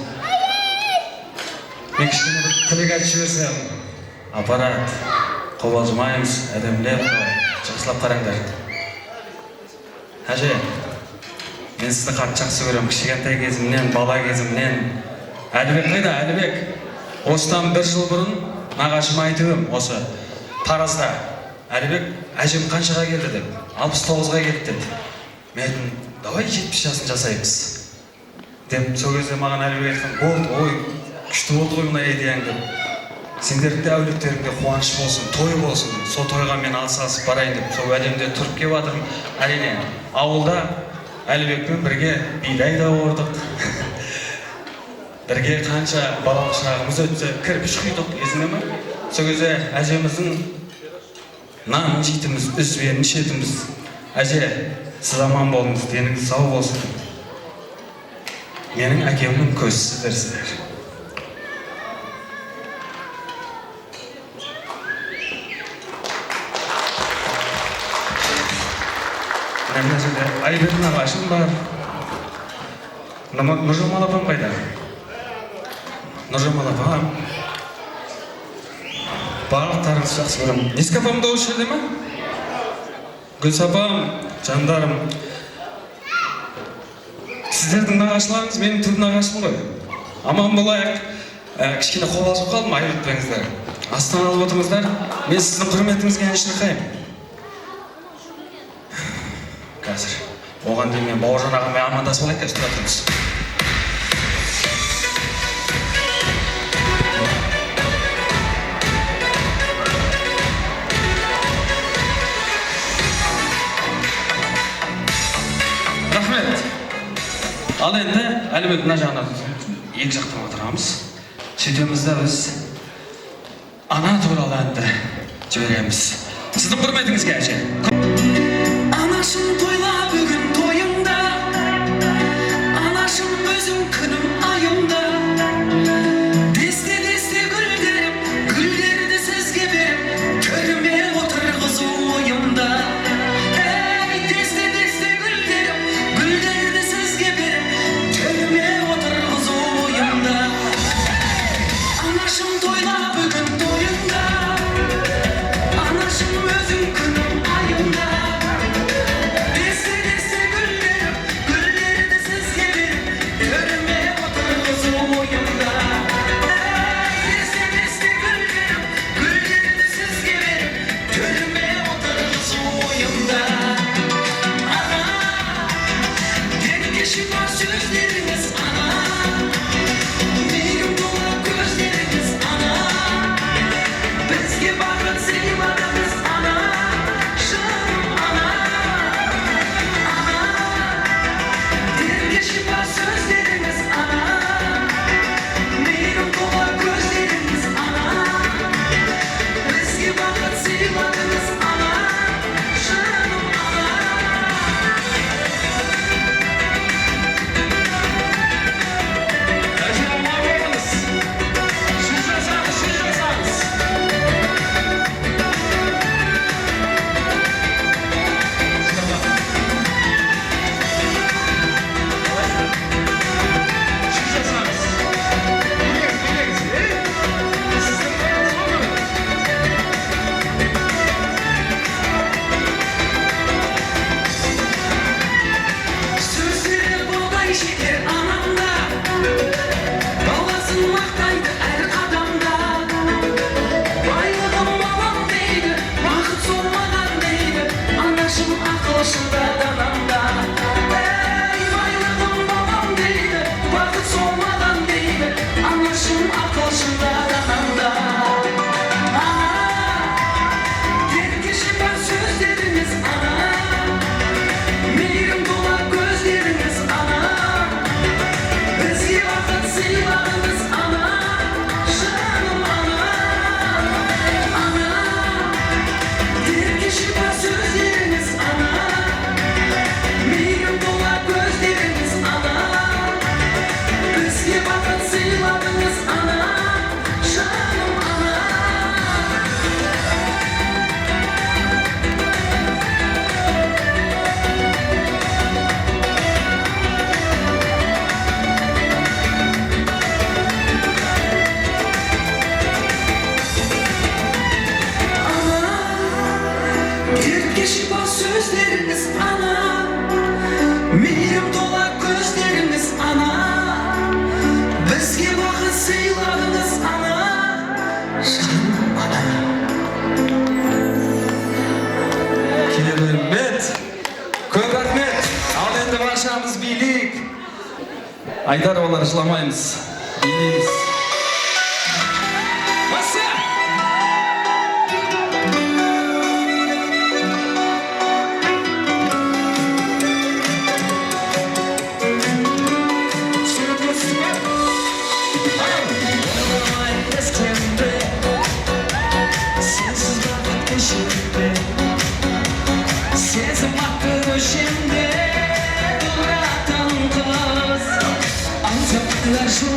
Мен кішкене бір тілек айтып жіберсем, аппарат, қобалжымаймыз, әдемілеп, жақсылап қараңдар. Әже, мен сізді қатты жақсы көремін, кішкентай кезімнен, бала кезімнен. Әлібек қайда, Әлібек? Осыдан 1 жыл бұрын нағашыма айтып осы Таразда. Әлібек, әжем қаншаға келді деп? 69-ға келді деді. Мен айтым, давай 70 жасын жасаймыз деп, сол кезде маған Әлібек айтқан, болды, ой, күшті болды ғой мына идеяң деп. Сендердің де әулеттеріңде қуаныш болсын, той болсын, сол тойға мен алысып барайын деп, сол әлемде тұрып келіп жатырмын. Әрине, ауылда Әлібекпен бірге бидай да ордық. Бірге қанша балалық шағымыз өтті, кірпіш құйдық, есіңде ме? Сол кезде әжеміздің нанын жейтіміз, үзбенін ішетіміз. Әже, сіз аман болыңыз, деніңіз сау болсын. Менің әкемнің көзсіздерсіздер. Мына жерде Айбектің ағашым бар. Нұржамал апам қайда? Нұржамал апам. Барлықтарыңыз жақсы көремін. Ескі апам да осы жерде ме? Гүлс апам, жандарым. Сіздердің нағашыларыңыз менің түп нағашым ғой. Аман болайық. Кішкене қобалжып қалдым, айып етпеңіздер. Астан алып отырыңыздар. Мен сіздің құрметіңізге ән шырқаймын. Қазір оған дейін мен Бауыржан ағаммен амандасып алайық, тұра тұрыңыз. Ал енді әлбет мына жағына екі жақтан отырамыз. Сөйтеміз де біз ана туралы әнді жібереміз. Сіздің құрметіңізге әже. Анашым тойла бүгін тойымда, анашым өзің күнім айымда. Десте гүлдерім, гүлдерді сізге беріп, төріме отырғызу ойымда. Эй, десте гүлдерім, гүлдерді сізге беріп, төріме отырғызу ойымда. Анашым тойла бүгін тойымда, анашым өзің күнім айымда. Десте гүлдерім, гүлдерді сізге беріп, төріме отырғызу ойымда. Десте гүлдерім, гүлдерді сізге беріп, төріме отырғызу ойымда. Ана, ерке шипа сөздеріңіз ана, мейірім толы көздеріңіз ана, бізге бақыт сыйладыңыз ана, жаным ана. Ерке шипа сөздеріңіз ана, мейірім толы көздеріңіз ана, бізге бақыт сыйладыңыз ана, жаным ана. Әже ана болыңыз. Сөз жасаңыз. Сөздері бодай шекер анамда, баласын мақтайды әр адамда. Байлығым балам дейді, бақыт солмаған дейді, анашым ақылшыда данамда. Ей, байлығым балам дейді, бақыт солмаған дейді, анашым ақылшыда данамда. Ерке шипа сөздеріңіз ана, мейірім тола көздеріңіз ана, бізге бақыт сыйладыңыз ана, жаным ана. Ерке шипа сөздеріңіз ана, мейірім тола көздеріңіз ана, бізге бақыт сыйладыңыз ана, жаным ана. Ерке шипа сөздеріңіз ана, мейірім тола көздеріңіз ана, бізге бақыт сыйладыңыз ана, жаным ана. Керемет. Көп рахмет. Ал енді баршамыз билейік. Айдар олар жыламаймыз. Билейміз. Баса! Sensiz baqat köşemde, sezim hakkı köşemde, duratan kız. Anzaklar şu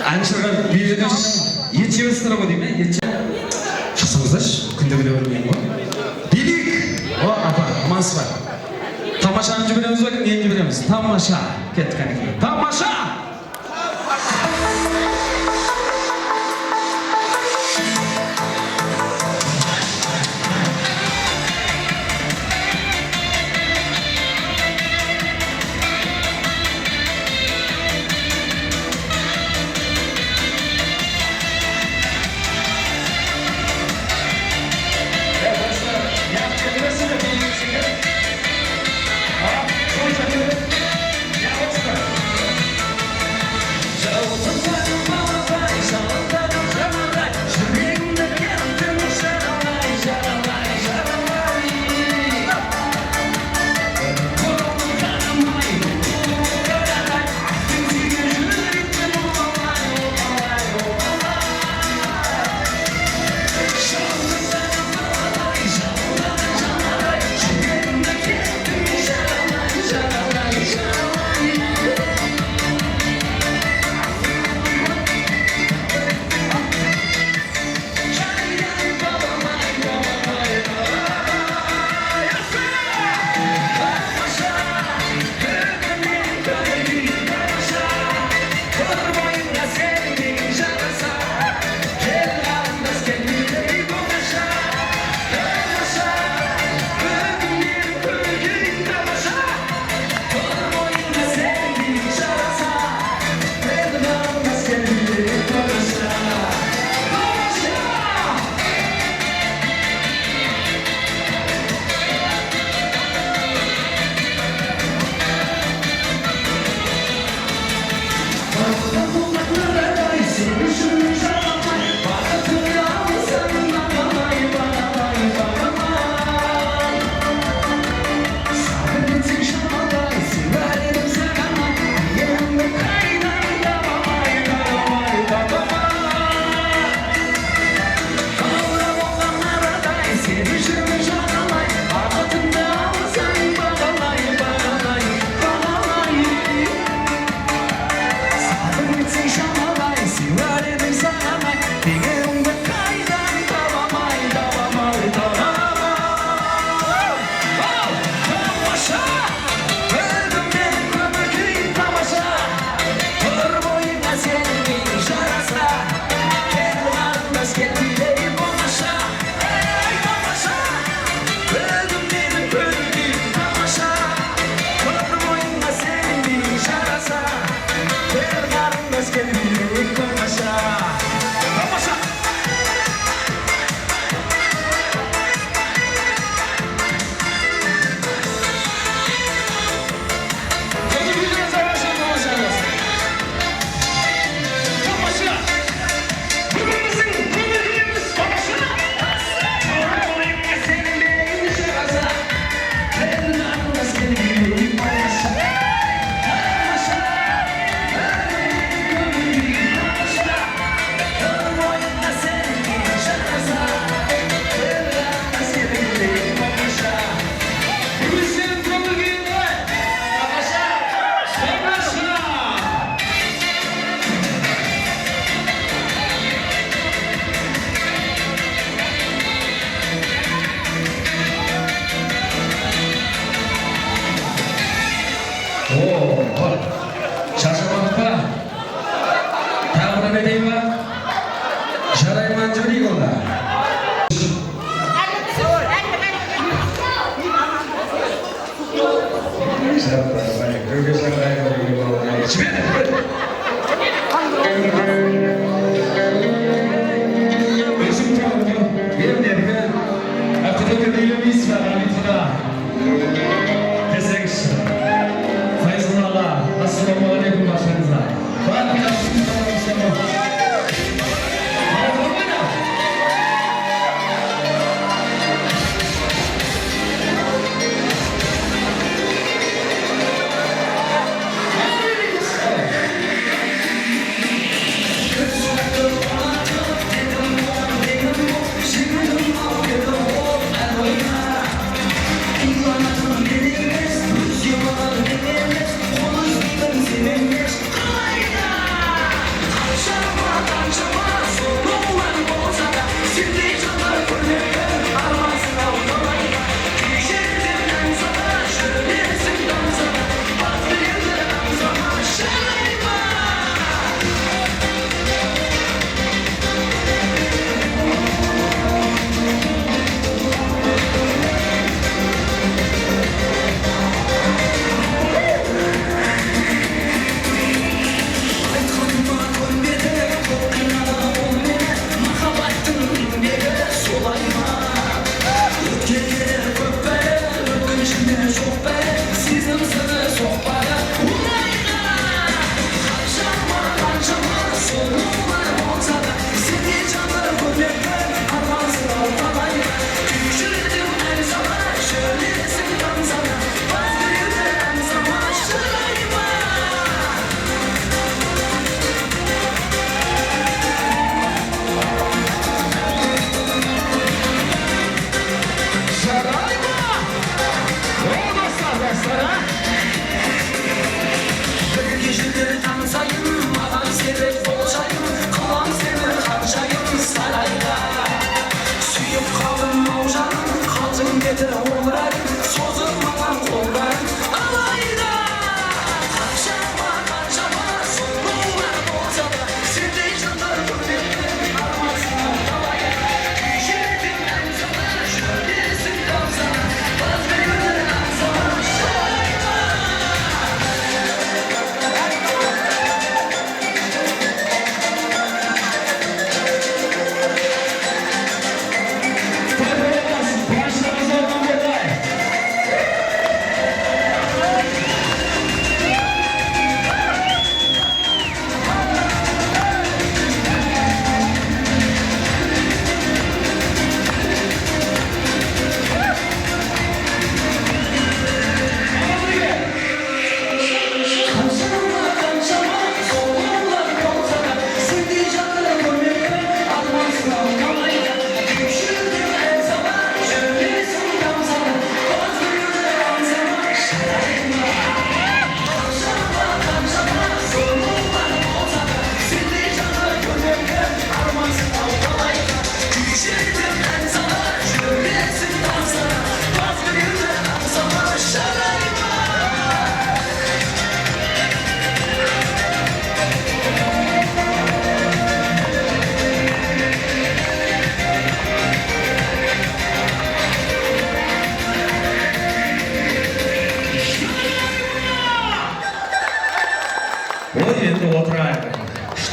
안치가 비비도 예치였으라고 되면 예치. жасыңыздашы күнде біле бермеймін ғой. Билик! О, апа, амансыз ба? Тамашаны жүгіреміз бе, нені жүгіреміз? Тамаша! Кеттік әнекей. Тамаша!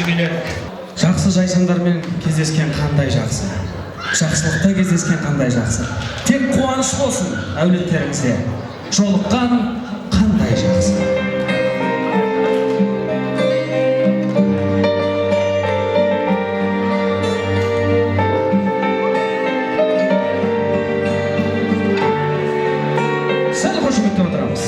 ішкі билет. Жақсы жайсаңдармен кездескен қандай жақсы. Жақсылықта кездескен қандай жақсы. Тек қуаныш болсын әулеттеріңізде. Жолыққан қандай жақсы. Сәл қошеметтеп отырамыз.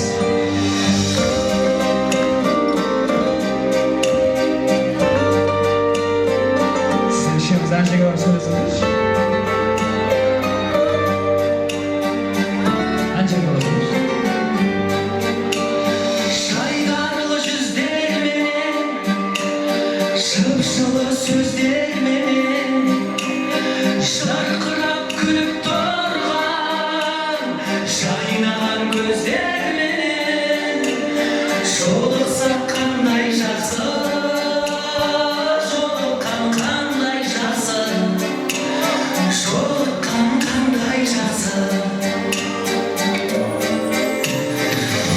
Әншіге бар сөйлесіңіз. Әншіге бар сөйлесіңіз. Шайдарлы жүздерменен, шып-жылы сөздерменен, жарқырап күліп тұрған жайнаған көздерменен, жолықсақ қандай жақсы, жолыққан қандай жақсы, жолыққан қандай жақсы.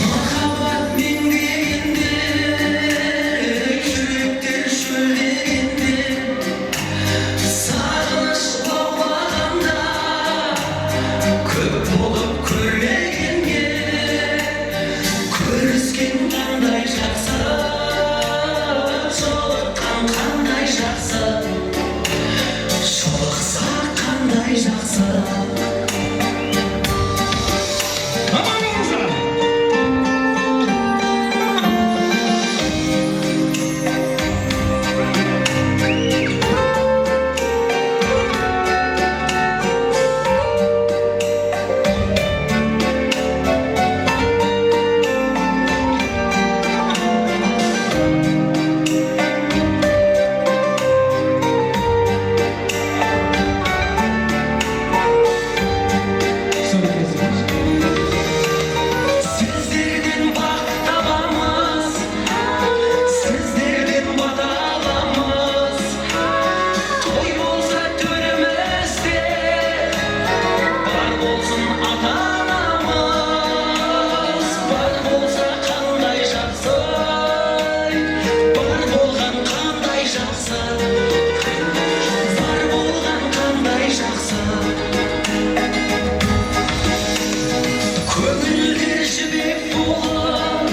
Махаббат мен дегенде, жүректер шөлдегенде, сағыныш лаулағанда, көп болып көрмегенге, көріскен қандай жақсы, жолыққан қандай жақсы, жолықсақ қандай жақсы. Аман болыңыздар. Сіздерден бақыт табамыз, сіздерден бата аламыз. Той болса төрімізде, бар болсын ата-анамыз. Бар болса қандай жақсы, бар болған қандай жақсы, бар болған қандай жақсы. Көңілдер жібек болып,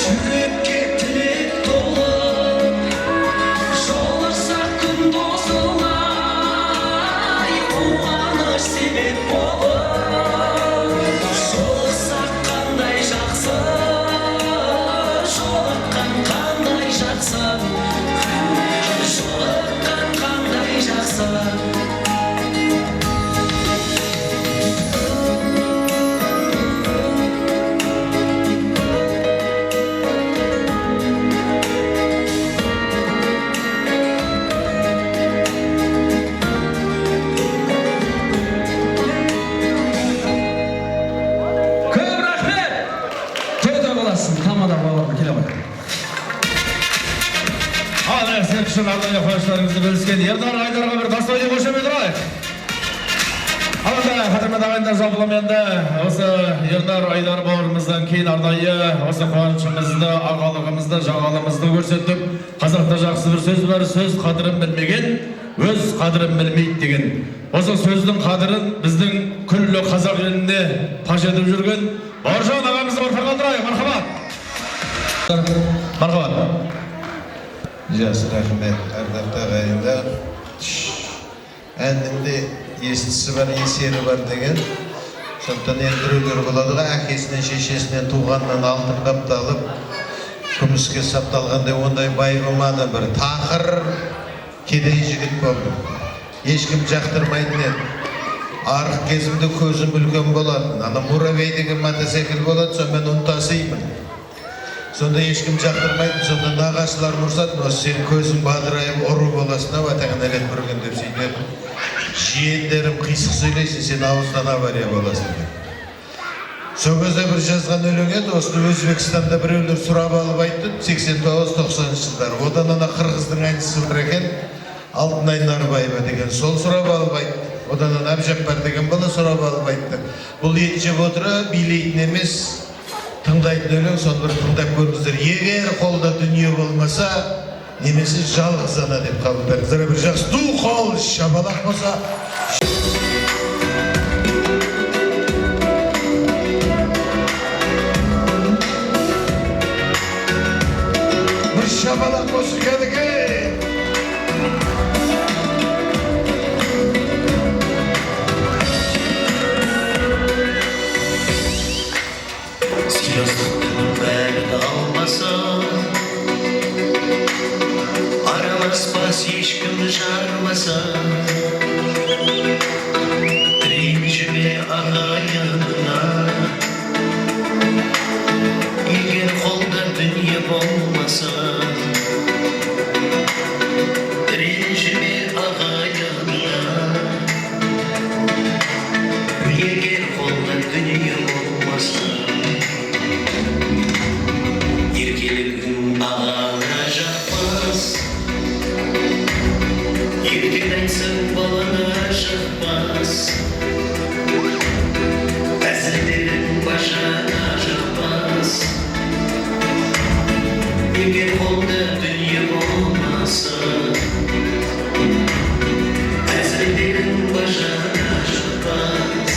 жүрекке тілек толып, жолықсақ күн тосылмай, қуаныш себеп болып. Жолықсақ қандай жақсы, жолыққан қандай жақсы, жолыққан қандай жақсы. Көп рахмет. Тойда боласың, тамада бауырым, келе қой. Ал сен үшін арнайы қуаныштарыңызды бөліскен Ернар Айдарға бір тастойды қошемет ұрайық. Алында қадірмен ағайындар жалпылам енді осы Ернар Айдар бауырымыздан кейін арнайы осы қуанышымызды, ағалығымызды, жағалығымызды көрсетіп, қазақта жақсы бір сөз бар, сөз қадірін білмеген, өз қадірін білмейді деген. Осы сөздің қадірін біздің күллі қазақ елінде паш етіп жүрген Бауыржан ағамызды ортаға қалдырайық. Мархабат. Мархабат. Жақсы рахмет, ардақты ағайындар. Әнінде естісі бар, есері бар деген. Сондықтан енді біреулер болады ғой, әкесінен, шешесінен туғаннан алтын қапталып, күміске сапталғандай ондай бай болмады, бір тақыр кедей жігіт болды. Ешкім жақтырмайтын еді. Арық кезімде көзім үлкен болатын. Ана Муравей деген мотоцикл болады, сонымен оны тасимын. Сонда ешкім жақтырмайтын, сонда нағашылар ұрсатын, осы сен көзің бадырайып ұры боласың, атаңа нәлет көрген деп сөйтеді. Жиендерім қисық сөйлейсің, сен ауыздан авария боласың деп. Сол кезде бір жазған өлең еді, осыны Өзбекстанда біреулер сұрап алып айтты, 89-90 жылдар. Одан ана қырғыздың әншісі бар екен, Алтынай Нарбаева деген, сол сұрап алып айтты. Одан ана Әбжаппар деген бала сұрап алып айтты. Бұл ет жеп отыра, билейтін емес, тыңдайтын өлең, соны бір тыңдап көріңіздер. Егер қолда дүние болмаса, немесе жалғыз ана деп қабылдаңыздар. Bir жақсы ду қол шабалақ болса. Bir şabalak olsun kәдеге. Siyasının bәрі almasa, aralaşmaz ешкім жармаса, ренжіме ағайынына, егер қолда дүние болмаса, ренжіме ағайынына, егер қолда дүние болмаса, еркелігің ағаңа жақпас, ертең айтсаң балаңа жақпас, әзілдерің башаңа жақпас, егер қолда дүние болмаса, әзілдерің башаңа жақпас,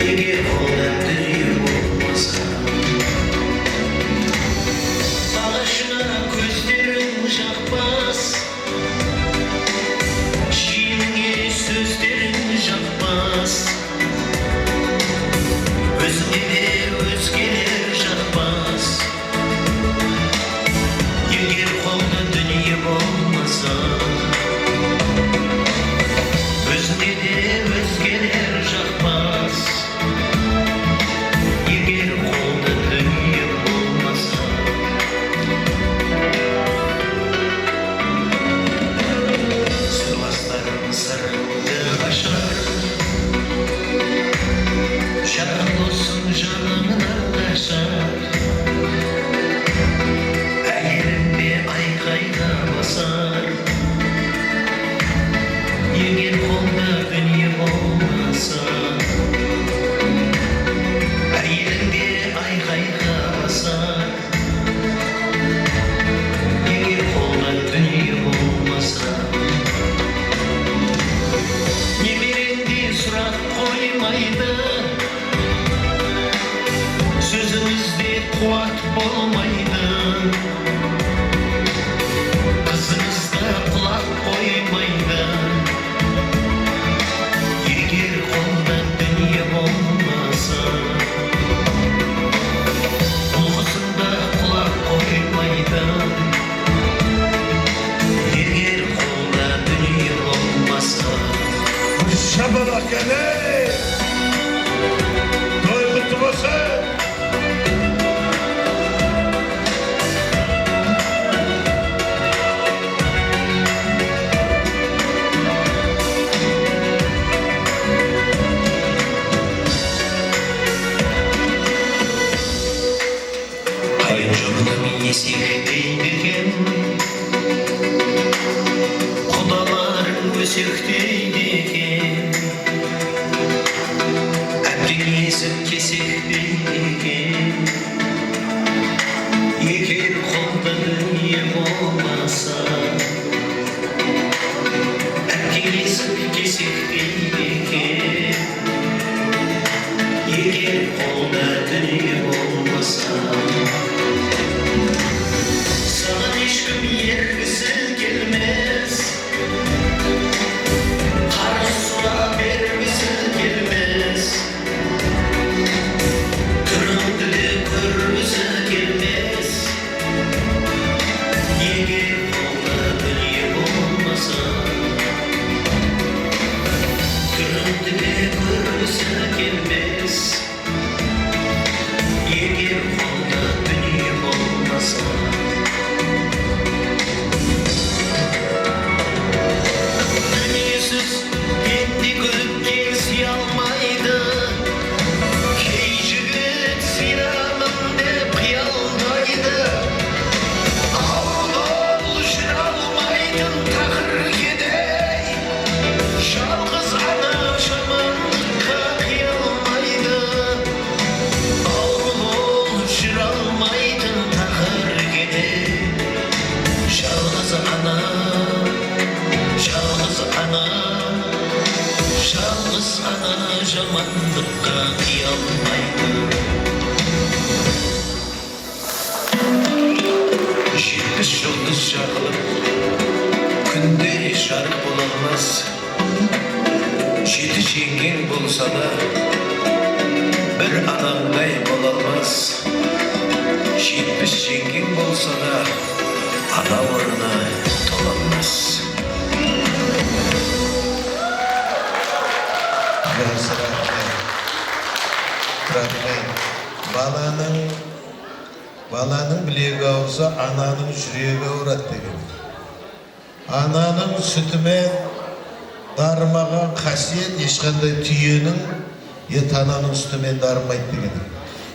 егер қолда дүние болмаса, алашыңа көздерің жақпас, жиеніңе сөздерің жақпас, өзіңе де өзгелер жақпас, егер қолда дүние болмаса, өзіңе де өзгелер жақпас, егер қолда дүние болмаса. Сырластарым сырыңды ашар, жарым досым жанымнан ашар, әйелімде айқайда басар, егер қолда дүние болмаса, әйелімде айқайда басар, егер қолда дүние болмаса, немереңде сұрақ қоймайды, сөзіңізде қуат болмайды, қызыңызда құлақ қоймайды, егер қолда дүние болмаса, ұл-қызыңда құлақ қоймайды, егер қолда дүние болмаса. Şabalak gele. Toy kutlu olsun. Қайын-жұртым есектейді екен, құдаларың өсектейді екен, әбден есіп кесектейді екен, егер қолда дүние болмаса, әбден есіп кесектейді екен, егер қолда дүние болмаса, саған ешкім ергісі келмес, қарыз сұрап бергісі келмес, түріңді де көргісі келмес, егер қолда дүние болмаса, түріңді де көргісі келмес, егер қолда дүние болмаса. Дүниесіз пенде көпке сыя алмайды, кей жігіт сыйрамын деп қиялдайды, ауыл жамандыққа қиялмайды. Жетпіс жұлдыз жағылып, күнде жарық бола алмас. Жеті жеңгең болса да, бір анаңдай бола алмас. Жетпіс жеңгең болса да, ана орнына тола алмас. Баланың білегі ауырса, ананың жүрегі ауырады деген. Ананың сүтімен дарымаған қасиет ешқандай түйенің ананың сүтімен дарымайды деген.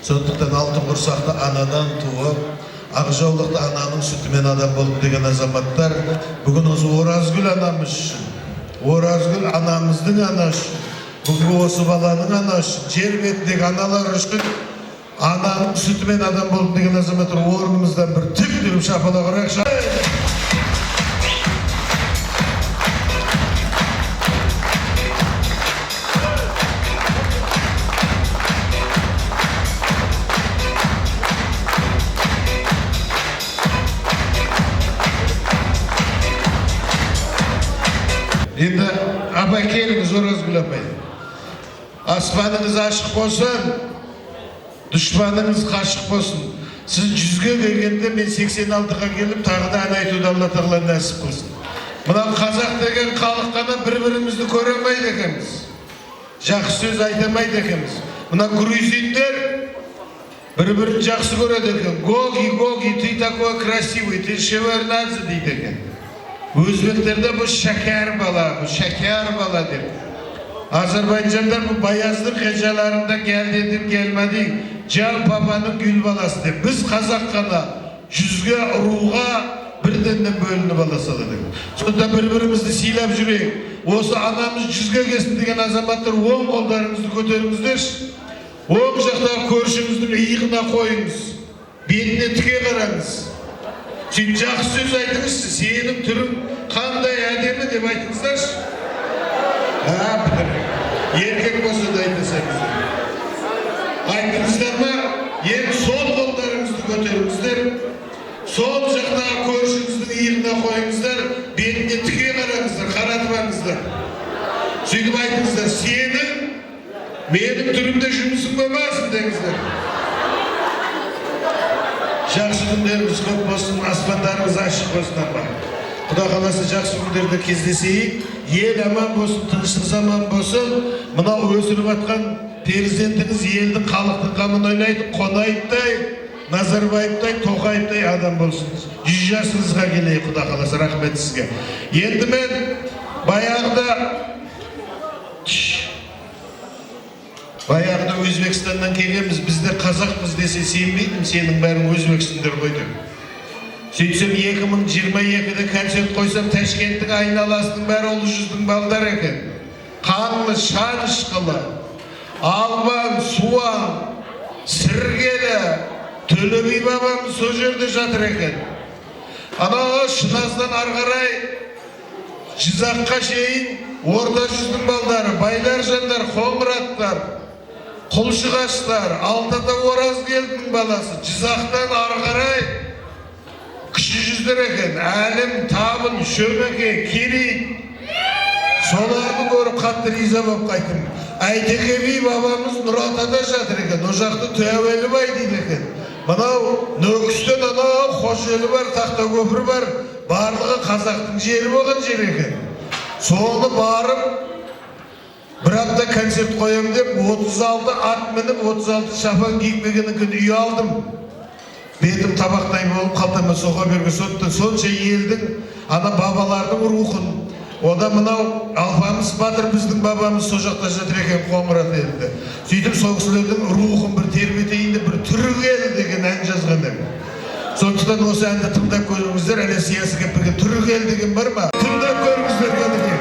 Сондықтан алтын құрсақты анадан туып, ақжаулықты ананың сүтімен адам болып деген азаматтар бүгін осы Оразгүл анамыз үшін, Оразгүл анамыздың анасы үшін, бүгінгі осы баланың анасы үшін, жер бетіндегі аналар үшін ананың сүтімен адам болып деген азаматтар орнымыздан бір тік тұрып шапалақ ұрайықшы. Енді апай келіңіз, Оразгүл апай. Аспаныңыз ашық болсын, дұшпаныңыз қашық болсын. Сіз 100-ге келгенде мен 86-ға келіп, тағы да ән айтуды Алла тағала нәсіп қылсын. Мына қазақ деген халық қана бір-бірімізді көремейді екенбіз. Жақсы сөз айтамайды екенбіз. Мына грузиндер бір-бірін жақсы көреді екен. Гоги, ты такой красивый, ты шеварнадзе дейді екен. Өзбектерде бұл шәкәр бала деп. Азербайджандар бұл баяздың қежаларында келдедім келмеді, жан папаның гүл баласы деп. Біз қазақ қана 100-ге ұруға бірден бөлініп ала салады. Сонда бір-бірімізді сыйлап жүрейік. Осы анамыз 100-ге келсін деген азаматтар оң қолдарыңызды көтеріңіздерші. Оң жақтағы көршіңіздің иығына қойыңыз, бетіне тіке қараңыз. Сен жақсы сөз айтыңызшы, сенің түрің қандай әдемі деп айтыңыздаршы. Еркек болса да айтасаңыздар. Айтыңыздар ма? Ең сол қолдарыңызды көтеріңіздер. Сол жақтағы көршіңіздің иығына қойыңыздар, бетіне тіке қараңыздар, қаратпаңыздар. Сөйтіп айтыңыздар, сенің менің түрімде жұмысың болмасын деңіздер. Жақсы күндеріңіз көп болсын, аспандарыңыз ашық болсын апа. Құда қаласа жақсы күндерде кездесейік, ел аман болсын, тыныштық заман болсын. Мынау өсіріп атқан перзентіңіз елдің, халықтың қамын ойлайды, Қонаевтай, Назарбаевтай, Тоқаевтай адам болсын. 100 жасыңызға келейік, құда қаласа, рахмет сізге. Енді мен баяғыда Өзбекстаннан келгенбіз, біздер қазақпыз десе сенбейдім, сенің бәрің өзбексіңдер ғой деп. Сөйтсем 2022-де концерт қойсам, Ташкенттің айналасының бәрі ұлы жүздің балдар екен. Қанлы, Шанышқылы, Албан, Суан, Сіргелі, Төле би бабамыз сол жерде жатыр екен. Ана Шыназдан арғарай Жизаққа шейін орта жүздің балдары, Байлар жандар, Қоңыраттар, Құлшығаштар, Алтата Оразгелдің баласы, Жизақтан арғарай кіші жүздер екен. Әлім, Табын, Шөмеке, Керей, соларды көріп қатты риза болып қайтым. Әйтеке би бабамыз Нұратада жатыр екен, о жақты Тәуелібай дейді екен. Мынау Нөкістен анау Қошелі бар, Тақтакөпір бар, барлығы қазақтың жері болған жер екен. Соны барып, бір апта концерт қоям деп, 36 ат мініп, 36 шапан киікпегеннен күн үй алдым. Бетім табақтай болып, қалтама соға берге соттан. Сонша елдің, ана бабалардың рухын, ода мынау Алпамыс Батыр біздің бабамыз со жақта жатыр екен, Қоңырат елді. Сөйтіп сол кісілердің рухын бір тербетейінде бір түрі келді деген ән жазған ем. Сондықтан осы әнді тыңдап көріңіздер, әлі сиясы кеппеге түрі келді деген бар ма? Тыңдап көріңіздер кәдеге.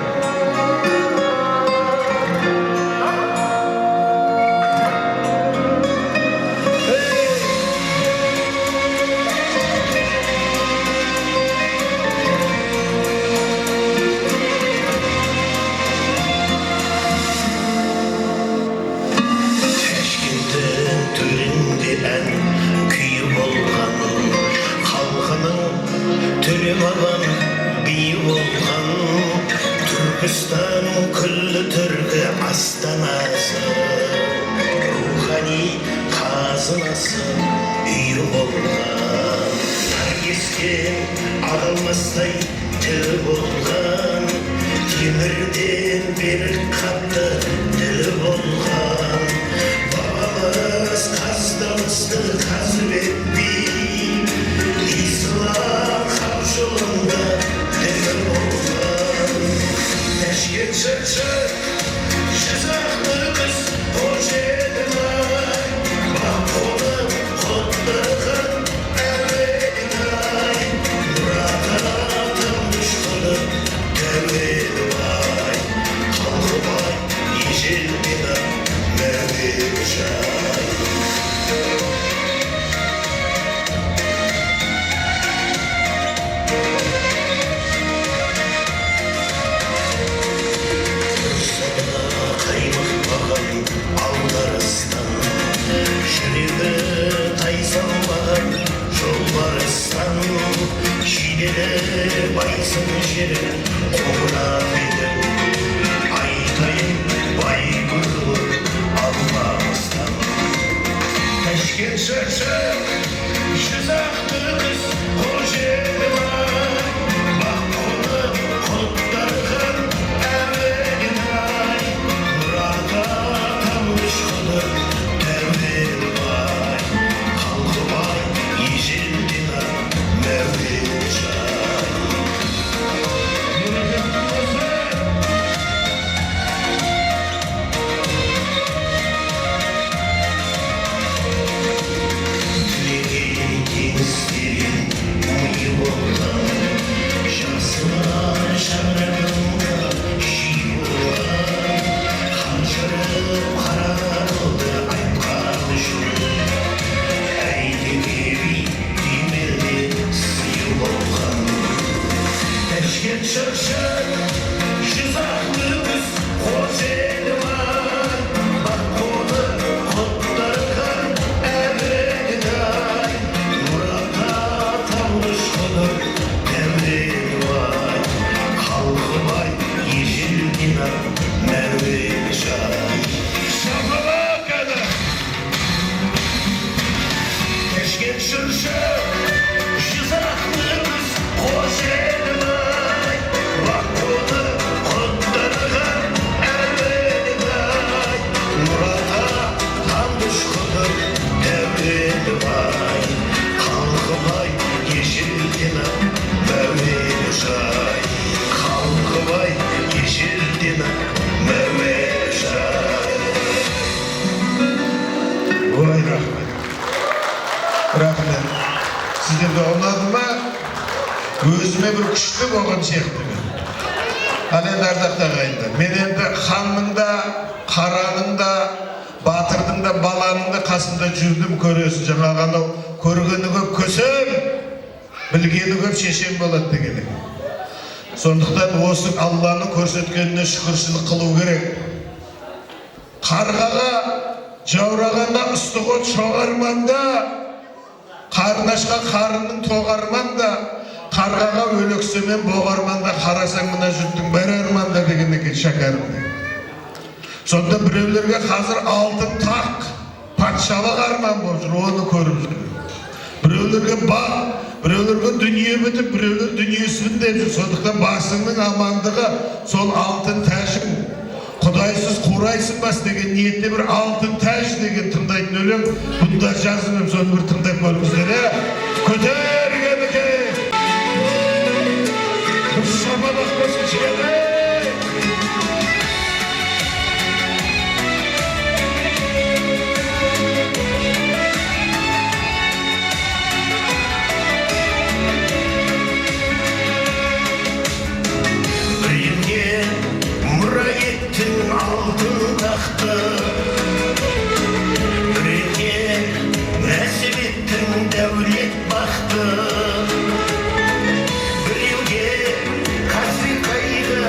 маған бей болған Түркістан күллі түркі астанасы Рухани қазынасы үй болған Наркестен ағылмастай тіл болған Темірден берік қатты тіл болған Бабамыз қаздамызды қазып етпей İslam kavşuğunda demir olgan Teşkil çırçı Şızaklı kız hoş edin ay Bak oğlum kodlarken evvedin ay Murat'ın düşmanı devredin ay Kalkı bay yeşil bina mevcut çay Aldarıstan Жүрегі тайсалмаған жолбарыстан Шидері байсын жері оңырап еді Айтайын бай көріп алмамыстан Ташкент шыршы Жүзақты қыз қош едім ай Бақ қолы құттарған әуелін ай Мұрата Düşmanı devrim var Halkı var yeşil dina mevcut çay Dileğin isteyin uyu olan Şansına şarabında şiir olan Hançarım kararıldı aytkan düşün Әйтеуі демелде сыйы болған Ташкент шыршы Жүзақты күз қош едім ай Бақ қолы құттарған әбедін ай Мұрата тамғыш қылып дәмдедім ай Халқы бай ежел дина мәрвет жай Шапалақ әді Ташкент шыршы Жүзақты күз қош едім ай Бақ қолы құттарған әбедін ай Мұрата тамғыш қылып дәмдедім ай Халқы бай ежел дина мәрвет жай Халқы бай ежел дина мәрвет жай Ой, рахмет. Рахмет. Сіздерге ұнады ма? Өзіме бір күшті болған сияқты. Ал енді ардақты ағайындар. Мен енді ханның да, қараның да, батырдың да, баланың да қасында жүрдім көресің. Жаңағы анау көргені көп көсем, білгені көп шешем болады деген екен. Сондықтан осы Алланың көрсеткеніне шүкіршілік қылу керек. Қарғаға жаурағанда ыстық шоғарманда, қарнашқа қарының тоғарманда, қарға өлексемен боғарманда қарасаң мына жұрттың бәрі арманда деген екен шәкәрім. Сонда біреулерге қазір алтын тақ, патшалық арман болып жүр, оны көріп жүр. Біреулерге бақ, біреулерге дүние бітіп, біреулер дүниесін деп жүр. Сондықтан басыңның амандығы сол алтын тәжің. Құдайсыз қурайсың бас деген ниетте бір алтын тәж деген тыңдайтын өлең. Бұнда жазып, соны бір тыңдап көріңіздер. Көтерген екен. Шапалақ болсын жігіттер. Алтын тақты Біреуге нәсіп еттің дәулет бақты Біреуге қасый қайғы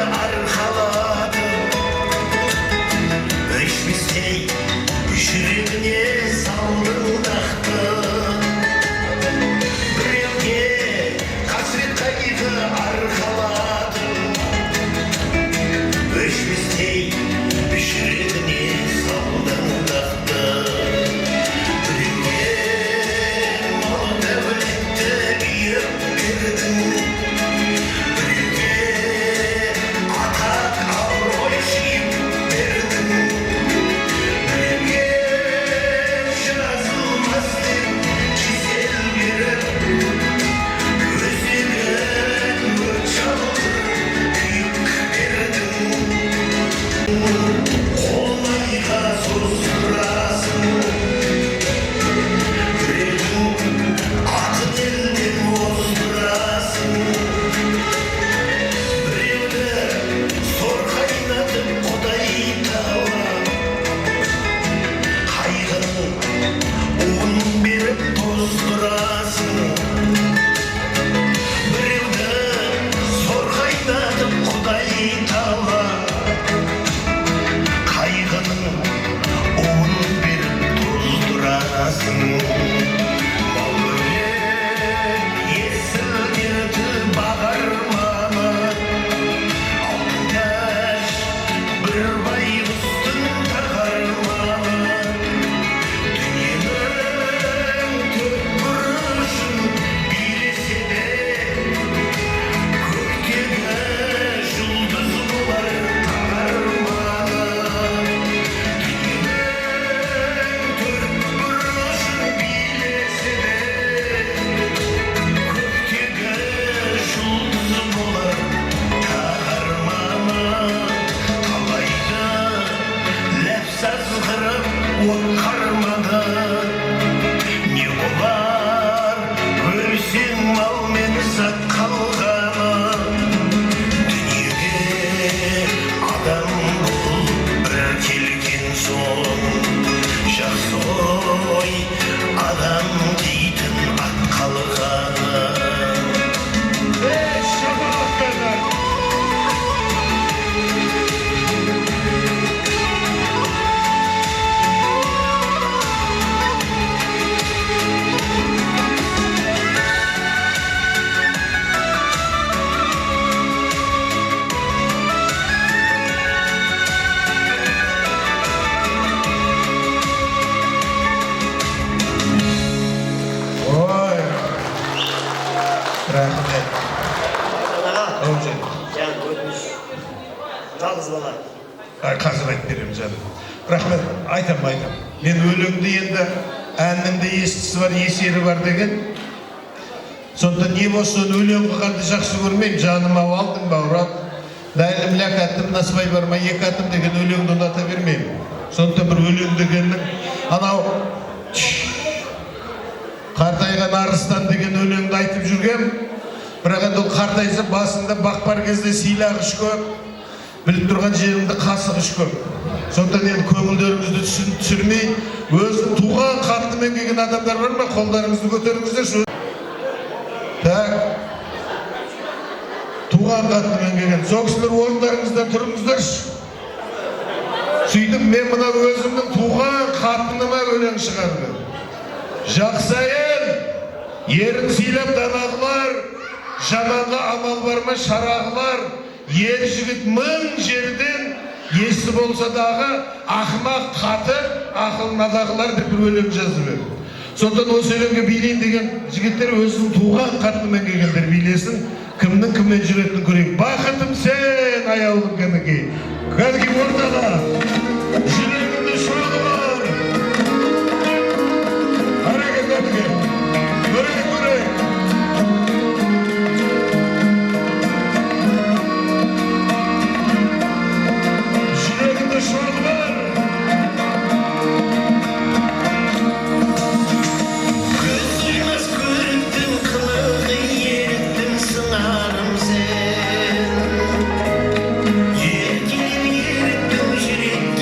от қармады. Не болар өлсең мал мен зат қалғаны. Дүниеге адам бол бір келген соң, жақсы ой адам дейтін ат қалғаны. Ой, рахмет. Жалғыз бала. Қазір айтып беремін жаным. Рахмет, айтам. Мен өлеңді енді әнімді естісі бар, есері бар деген. Сонда не болса өлең қылғанды жақсы көрмеймін. Жаныма алдың бауырап. Ләйлім ләкәтім насыбай барма екәтім деген өлеңді ұната бермеймін. Сонда бір өлең дегеннің анау қартайған арыстан деген өлеңді айтып жүргем. Бірақ енді ол қартайса басында бақпар кезде сыйлағыш көп, біліп тұрған жеріңді қасығыш көп. Сондықтан енді көңілдеріңізді түсірмей, өзінің туған қатынымен келген адамдар бар ма? Қолдарыңызды көтеріңіздерші. Так. Туған қатынымен келген. Сол кісілер орындарыңыздан тұрыңыздаршы. Сөйтіп мен мына өзімнің туған қатыныма өлең шығарды. Жақсы әйел, ерін сыйлап данағылар, жаманға амал бар ма шарағылар, ер жігіт мың жерден есі болса дағы, ақымақ қаты, ақыл надағылар деп бір өлең жазып еді. Сондықтан осы өлеңге билейін деген жігіттер өзінің туған қатынымен келгендер билесін, кімнің кіммен жүретінін көрейік. Бақытым сен, аяулым кәнекей. Кәнекей ортаға, жүрегімді шоғы бар. Әрекет кәнекей, көрейік. Жүрегімді шоғы бар. Еркелеп еріктің жүрек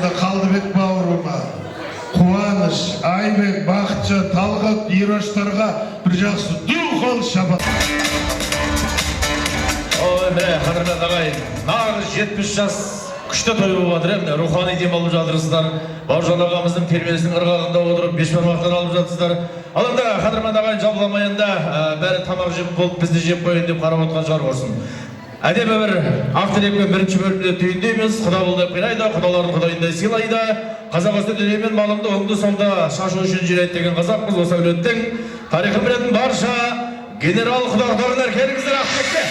анда Қалдыбек бауырыма, Қуаныш, Айбек, Бақытжан, Талғат, Ероштарға бір жақсы дұқал шабат. Міне, қадірлі ағайын, нағыз 70 жас күшті той болып жатыр, рухани дем алып жатырсыздар. Бауыржан ағамыздың тербелісінің ырғағында отырып, бешбармақтан алып жатсыздар. Ал енді қадірлі ағайын жабыламайында бәрі тамақ жеп болып бізді жеп қойын деп қарап отқан шығар болсын. Әдемі бір ақтілекпен бірінші бөлімде түйіндейміз. Құда бұл деп қинайды, құдаларын құдайындай сыйлайды. Қазақ өсті дүниемен малымды оңды солда шашу үшін жүреді деген қазақпыз. Осы әулеттің тарихын білетін барша генерал құдағдарынар келіңіздер Ақтілекке.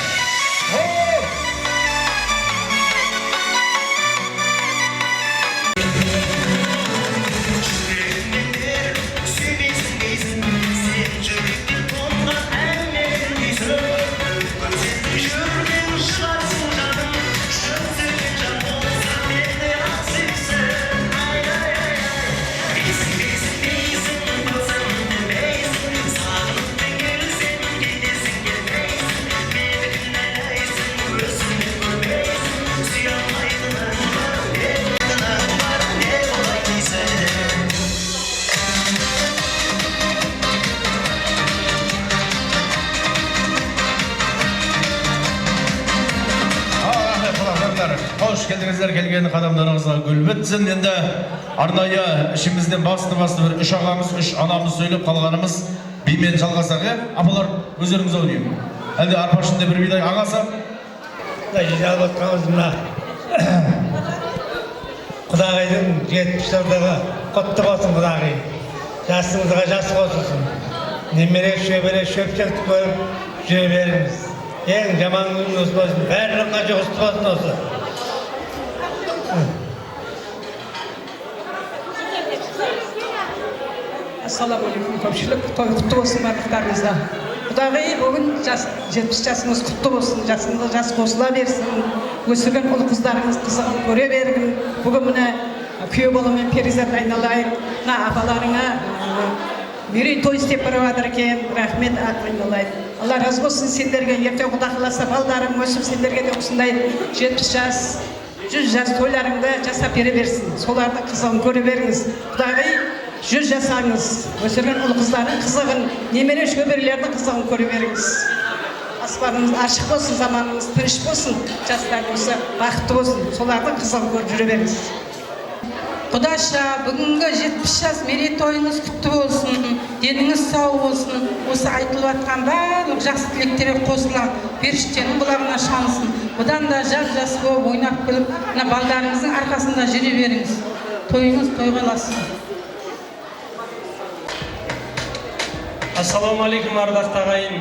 Қош келдіңіздер, келген қадамдарыңызға гүл бітсін. Енді арнайы ішімізден басты бір үш ағамыз, үш анамыз сөйлеп қалғанымыз бимен жалғасақ, апалар өздеріңіз ойнайын. Әлде арпа ішінде бір бидай ағасы? Жиналып отқанымыз мына Құдағайдың 70-лердегі құтты болсын Құдағай. Жасыңызға жас болсын. Немере шөбере шөпшекті көріп жүре беріңіз. Ең жаман күніңіз болсын, бәрініңға жұғысты болсын осы. Ассалаумағалейкум, көпшілік той құтты болсын барлықтарыңызға. Құдағай, бүгін 70 жасыңыз құтты болсын, жасыңызға жас қосыла берсін, өсірген ұл қыздарыңыз қызығын көре берген. Бүгін міне күйеу баламен перизат айналайын, апаларыңа мерей той істеп бара жатыр екен, рахмет айналайын. Алла разы болсын сендерге, ертең Құда қаласа балдарың өсіп сендерге де осындай 70 жас, 100 жас тойларыңды жасап бере берсін. Соларды қызығын көре беріңіз. Құдағай 100 жасаңыз, өсірген ұл қыздардың қызығын, немере шөберелердің қызығын көре беріңіз. Аспаныңыз ашық болсын, заманыңыз тыныш болсын, жастар болса бақытты болсын, солардың қызығын көріп жүре беріңіз. Құдаша, бүгінгі 70 жас мерейтойыңыз құтты болсын, деніңіз сау болсын, осы айтылып жатқан барлық жақсы тілектерге қосыла, періштенің бұлағына шансын. Бұдан да жас болып ойнап күліп, балдарыңыздың арқасында жүре беріңіз. Тойыңыз тойғаласын. Ассалаумағалейкум ардақты ағайын.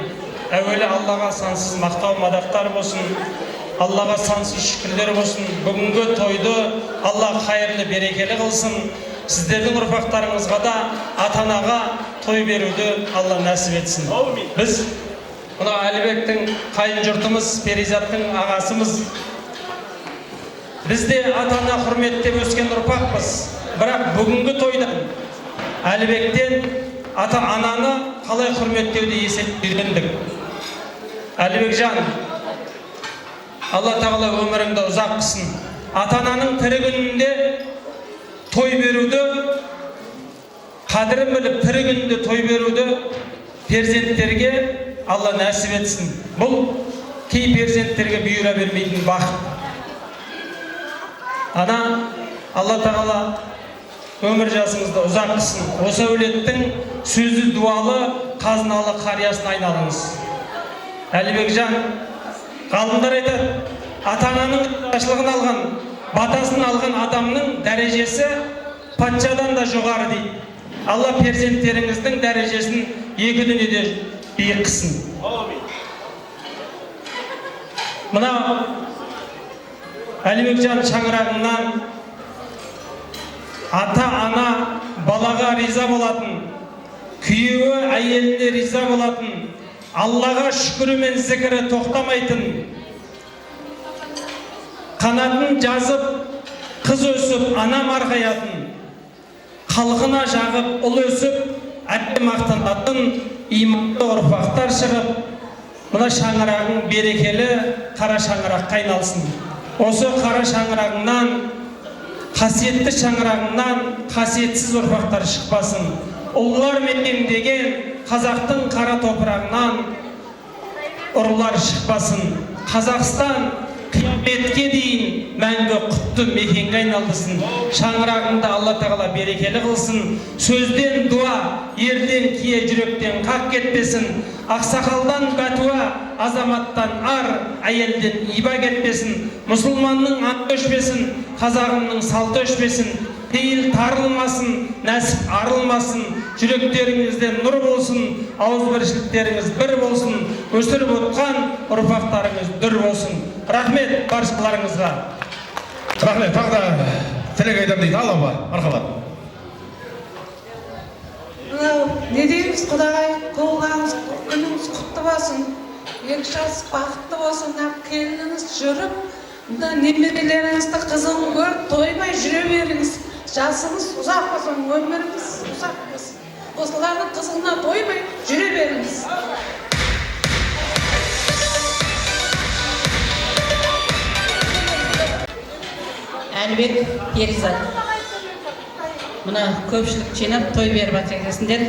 Әуелі Аллаға сансыз мақтау мадақтар болсын. Аллаға сансыз шүкірлер болсын. Бүгінгі тойды Алла қайырлы берекелі қылсын. Сіздердің ұрпақтарыңызға да ата-анаға той беруді Алла нәсіп етсін. Біз мына Әлібектің қайын жұртымыз, Перизаттың ағасымыз. Біз де ата-ана құрметтеп өскен ұрпақпыз. Бірақ бүгінгі тойда Әлібектен ата-ананы қалай құрметтеуді үйрендік. Әлібекжан, Алла тағала өміріңді ұзақ қылсын. Ата-ананың тірі күнінде той беруді, қадірін біліп тірі күнінде той беруді перзенттерге Алла нәсіп етсін. Бұл кей перзенттерге бұйыра бермейтін бақыт. Ана, Алла тағала өмір жасыңызды ұзақ қылсын. Осы әулеттің сөзі дуалы, қазыналы қариясына айналыңыз. Әлібекжан, ғалымдар айтады, ата-ананың ризашылығын алған, батасын алған адамның дәрежесі патшадан да жоғары дейді. Алла перзенттеріңіздің дәрежесін екі дүниеде биік қылсын. Мына Әлібекжан шаңырағынан ата-ана балаға риза болатын, күйеуі әйеліне риза болатын, Аллаға шүкірі мен зікірі тоқтамайтын, қанатын жазып, қыз өсіп, ана марқаятын, халқына жағып, ұл өсіп, әдде мақтанатын иманды ұрпақтар шығып, мына шаңырағың берекелі қара шаңыраққа айналсын. Осы қара шаңырағыңнан қасиетті шаңырағынан қасиетсіз ұрпақтар шықпасын. Ұлылар мекендеген қазақтың қара топырағынан ұрылар шықпасын. Қазақстан қияметке дейін мәңгі құтты мекенге айналдысын. Шаңырағында Алла тағала берекелі қылсын. Сөзден дуа, ерден кие, жүректен қақ кетпесін. Ақсақалдан бәтуа, азаматтан ар, әйелден иба кетпесін. Мұсылманның анты өшпесін, қазағымның салты өшпесін. Пейіл тарылмасын, нәсіп арылмасын. Жүректеріңізден нұр болсын, ауызбіршіліктеріңіз бір болсын. Өсіріп отқан ұрпақтарыңыз дүр болсын. Рахмет баршаларыңызға. Рахмет, тағы да тілек айтам дейді. Алла ба, мархабат. Не дейміз, Құдай, туылғаныңыз күніңіз құтты болсын. Екі жас бақытты болсын, келініңіз жүріп, немерелеріңізді қызығын көріп, тоймай жүре беріңіз. Жасыңыз ұзақ болсын, өміріңіз ұзақ болсын. Осылардың қызығына тоймай жүре беріңіз. Әлібек Перизат. Мына көпшілік жинап той беріп атсаңыздар.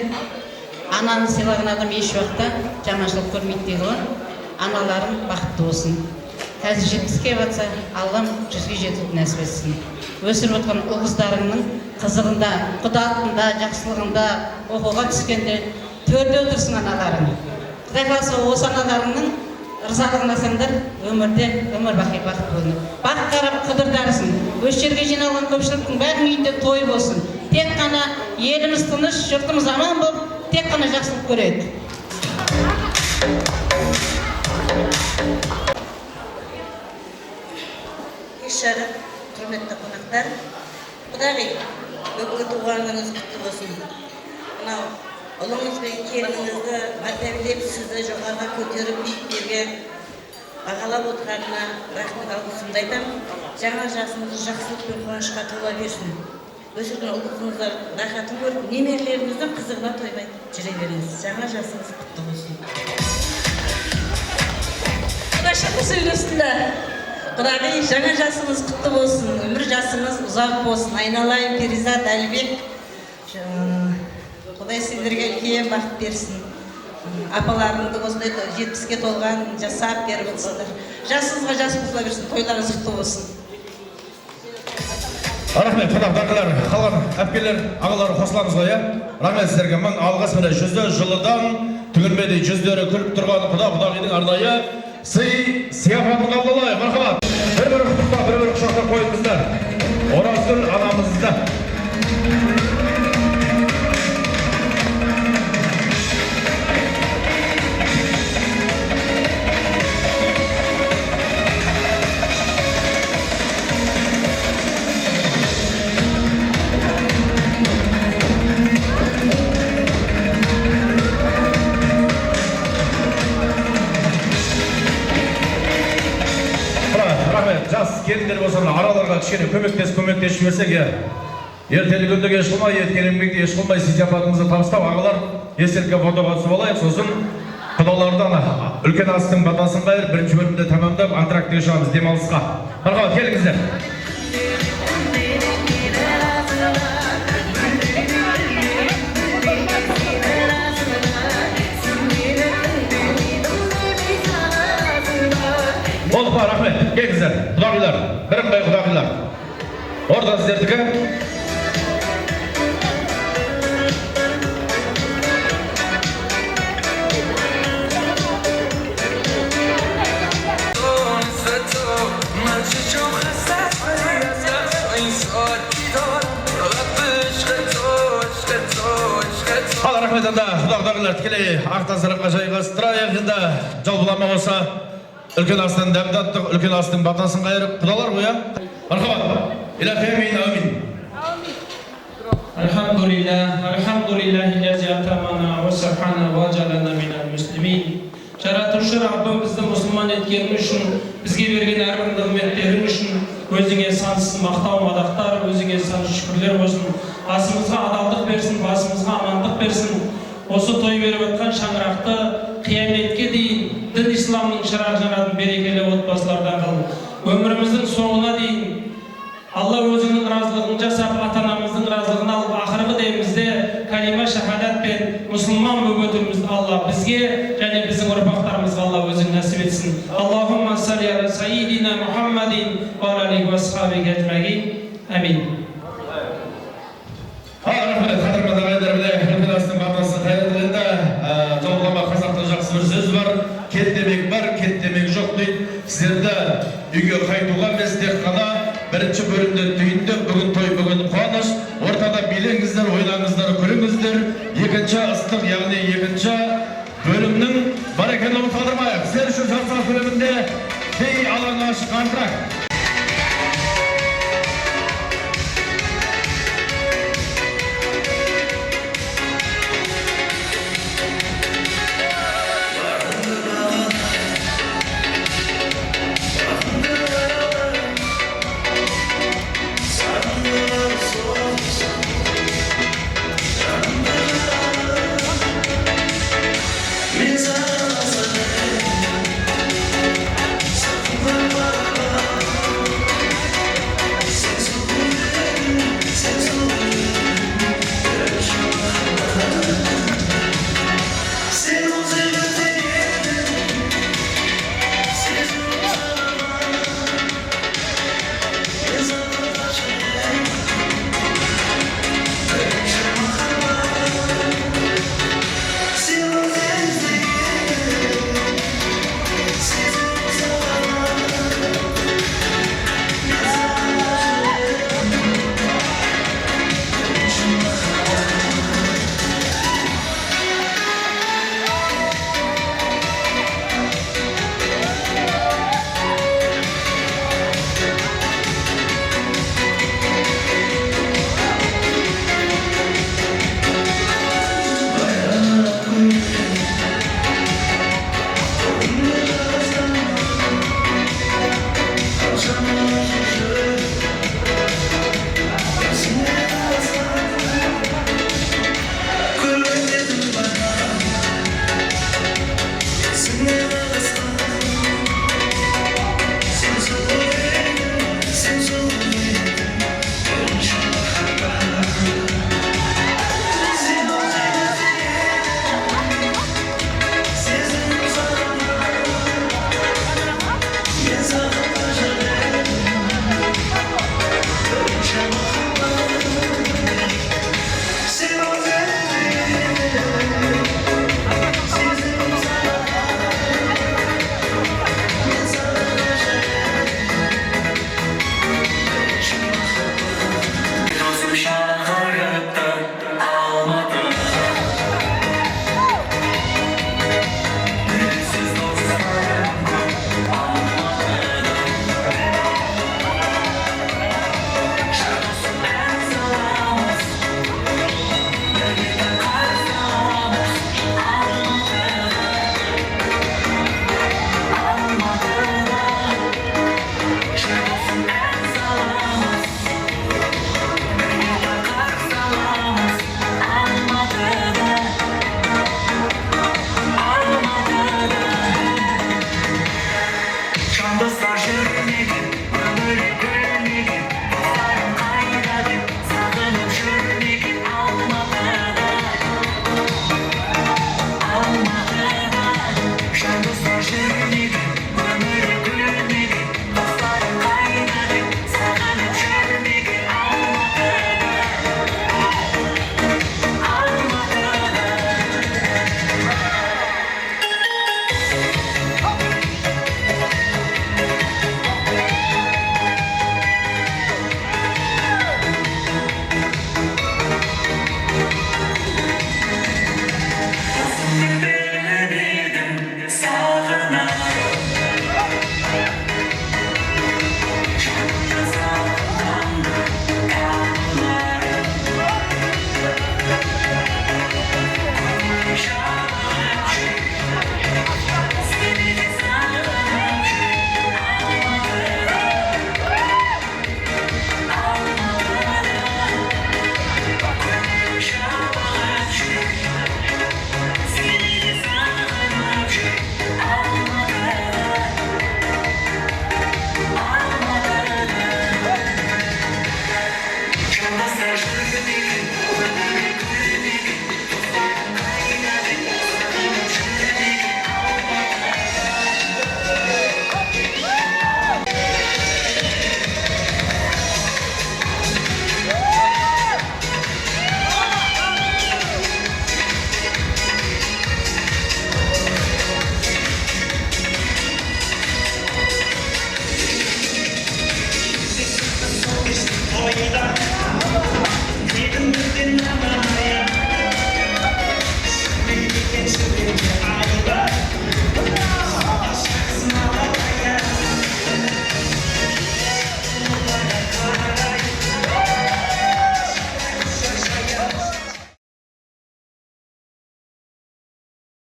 Ананы сыйлаған адам еш уақытта жаманшылық көрмейді дейді ғой. Аналарым бақытты болсын. Қазір 70-ке батса, Аллам 100-ге жетуді нәсіп етсін. Өсіріп отқан ұл қыздарыңның қызығында, құдалығында, жақсылығында, оқуға түскенде төрде отырсын аналарың. Құдай қаласа осы аналарыңның ырзалығын алсаңдар, өмірде өмір бақи бақыт болсын. Бақ қарап қыдырдарсын. Өз жерге жиналған көпшіліктің бәрінің үйінде той болсын. Тек қана еліміз тыныш, жұртымыз аман болып, тек қана жақсылық көреді. Ишара, құрметті қонақтар, Құдай, бүгінгі туғаныңыз құтты болсын. Мынау ұлыңыз бен келініңізді мәртебелеп сізді жоғарыға көтеріп биіктерге бағалап отырғанына рахмет алғысымды айтамын. Жаңа жасыңыз жақсылық пен қуанышқа тола берсін. Өсірген ұл-қызыңыздар рахатын көріп, немерелеріңіздің қызығына тоймай жүре беріңіз. Жаңа жасыңыз құтты болсын. Құдайшылық сөйлесінде. Құдай, жаңа жасыңыз құтты болсын, өмір жасыңыз ұзақ болсын. Айналайын Перизат, Әлібек. Құдай сендерге үлкен бақыт берсін. Апаларыңды осындай 70-ке толған жасап беріп отырсыңдар. Жасыңызға жас қосыла берсін, тойларыңыз құтты болсын. Рахмет, қонақтар, қалған әпкелер, ағалар қосыламыз ғой, рахмет сіздерге. Мың алғыс міне жүзді жылыдан түгілмеді жүздері күліп тұрған Құдағидың арнайы сый сияпатын қабылдайық. Мархабат. Бір-бір құттықта, бір-бір құшақта қойыңыздар. Оразгүл анамызды. Жас келіндер болсаң араларға кішкене көмектесіп жіберсек, ертелі күнді еш қылмай, еткен еңбекті еш қылмай сияпатымызды табыстап, ағалар естелікке фотоға түсіп алайық. Сосын құдалардан үлкен астың батасын қайыр, бірінші бөлімді тамамдап, антрактіге шығамыз демалысқа. Мархабат, келіңіздер. Болдық па, рахмет, келіңіздер, құдағилар, біріңғай құдағилар. Орда сіздердікі. Ал рахмет, құдағилар тікелей ақтасырыққа жайғастырайық. Енді жол бұлама болса, үлкен астын дәмді аттық, үлкен астың батасын қайырып, құдалар қоя. Мархабат, иләфе әмин, әмин. Alhamdulillah, ilazi atamana wa sahana wa jalana minal muslimin. Жаратушы Раббым бізді мұсылман еткені үшін, бізге берген әрбір нығметтерің үшін, өзіңе сансыз мақтау мадақтар, өзіңе сансыз шүкірлер болсын. Асымызға адалдық берсін, басымызға амандық берсін. Осы той беріп өткен шаңырақты қияметке дейін дін исламның шырақ жанатын берекелі отбасылардан қыл. Өміріміздің соңына дейін Алла өзінің разылығын жасап, ата-анамыздың разылығын алып, ақырғы демімізде калима шахадат пен мұсылман болып өтуімізді Алла бізге және біздің ұрпақтарымызға Алла өзің нәсіп етсін. Аллахумма салли аля сайидина Мухаммадин ва алейхи ва асхабихи аджмаин. Амин. Рахмет, қадірменді ағайындар, біле астың батасы қайратылында жолғама қазақтың жақсы бір сөз бар. Кет демек бар, кет демек жоқ дейді. Сіздерді үйге қайтуға емес, тек қана бірінші бөлімден түйіндеп, бүгін той, бүгін қуаныш, ортада билеңіздер, ойлаңыздар, күліңіздер. Екінші ыстық, яғни екінші бөлімнің бар екенін ұмытып қалдырмайық. Сіздер үшін жарысқа бөлімінде кей алаңы ашық антракт.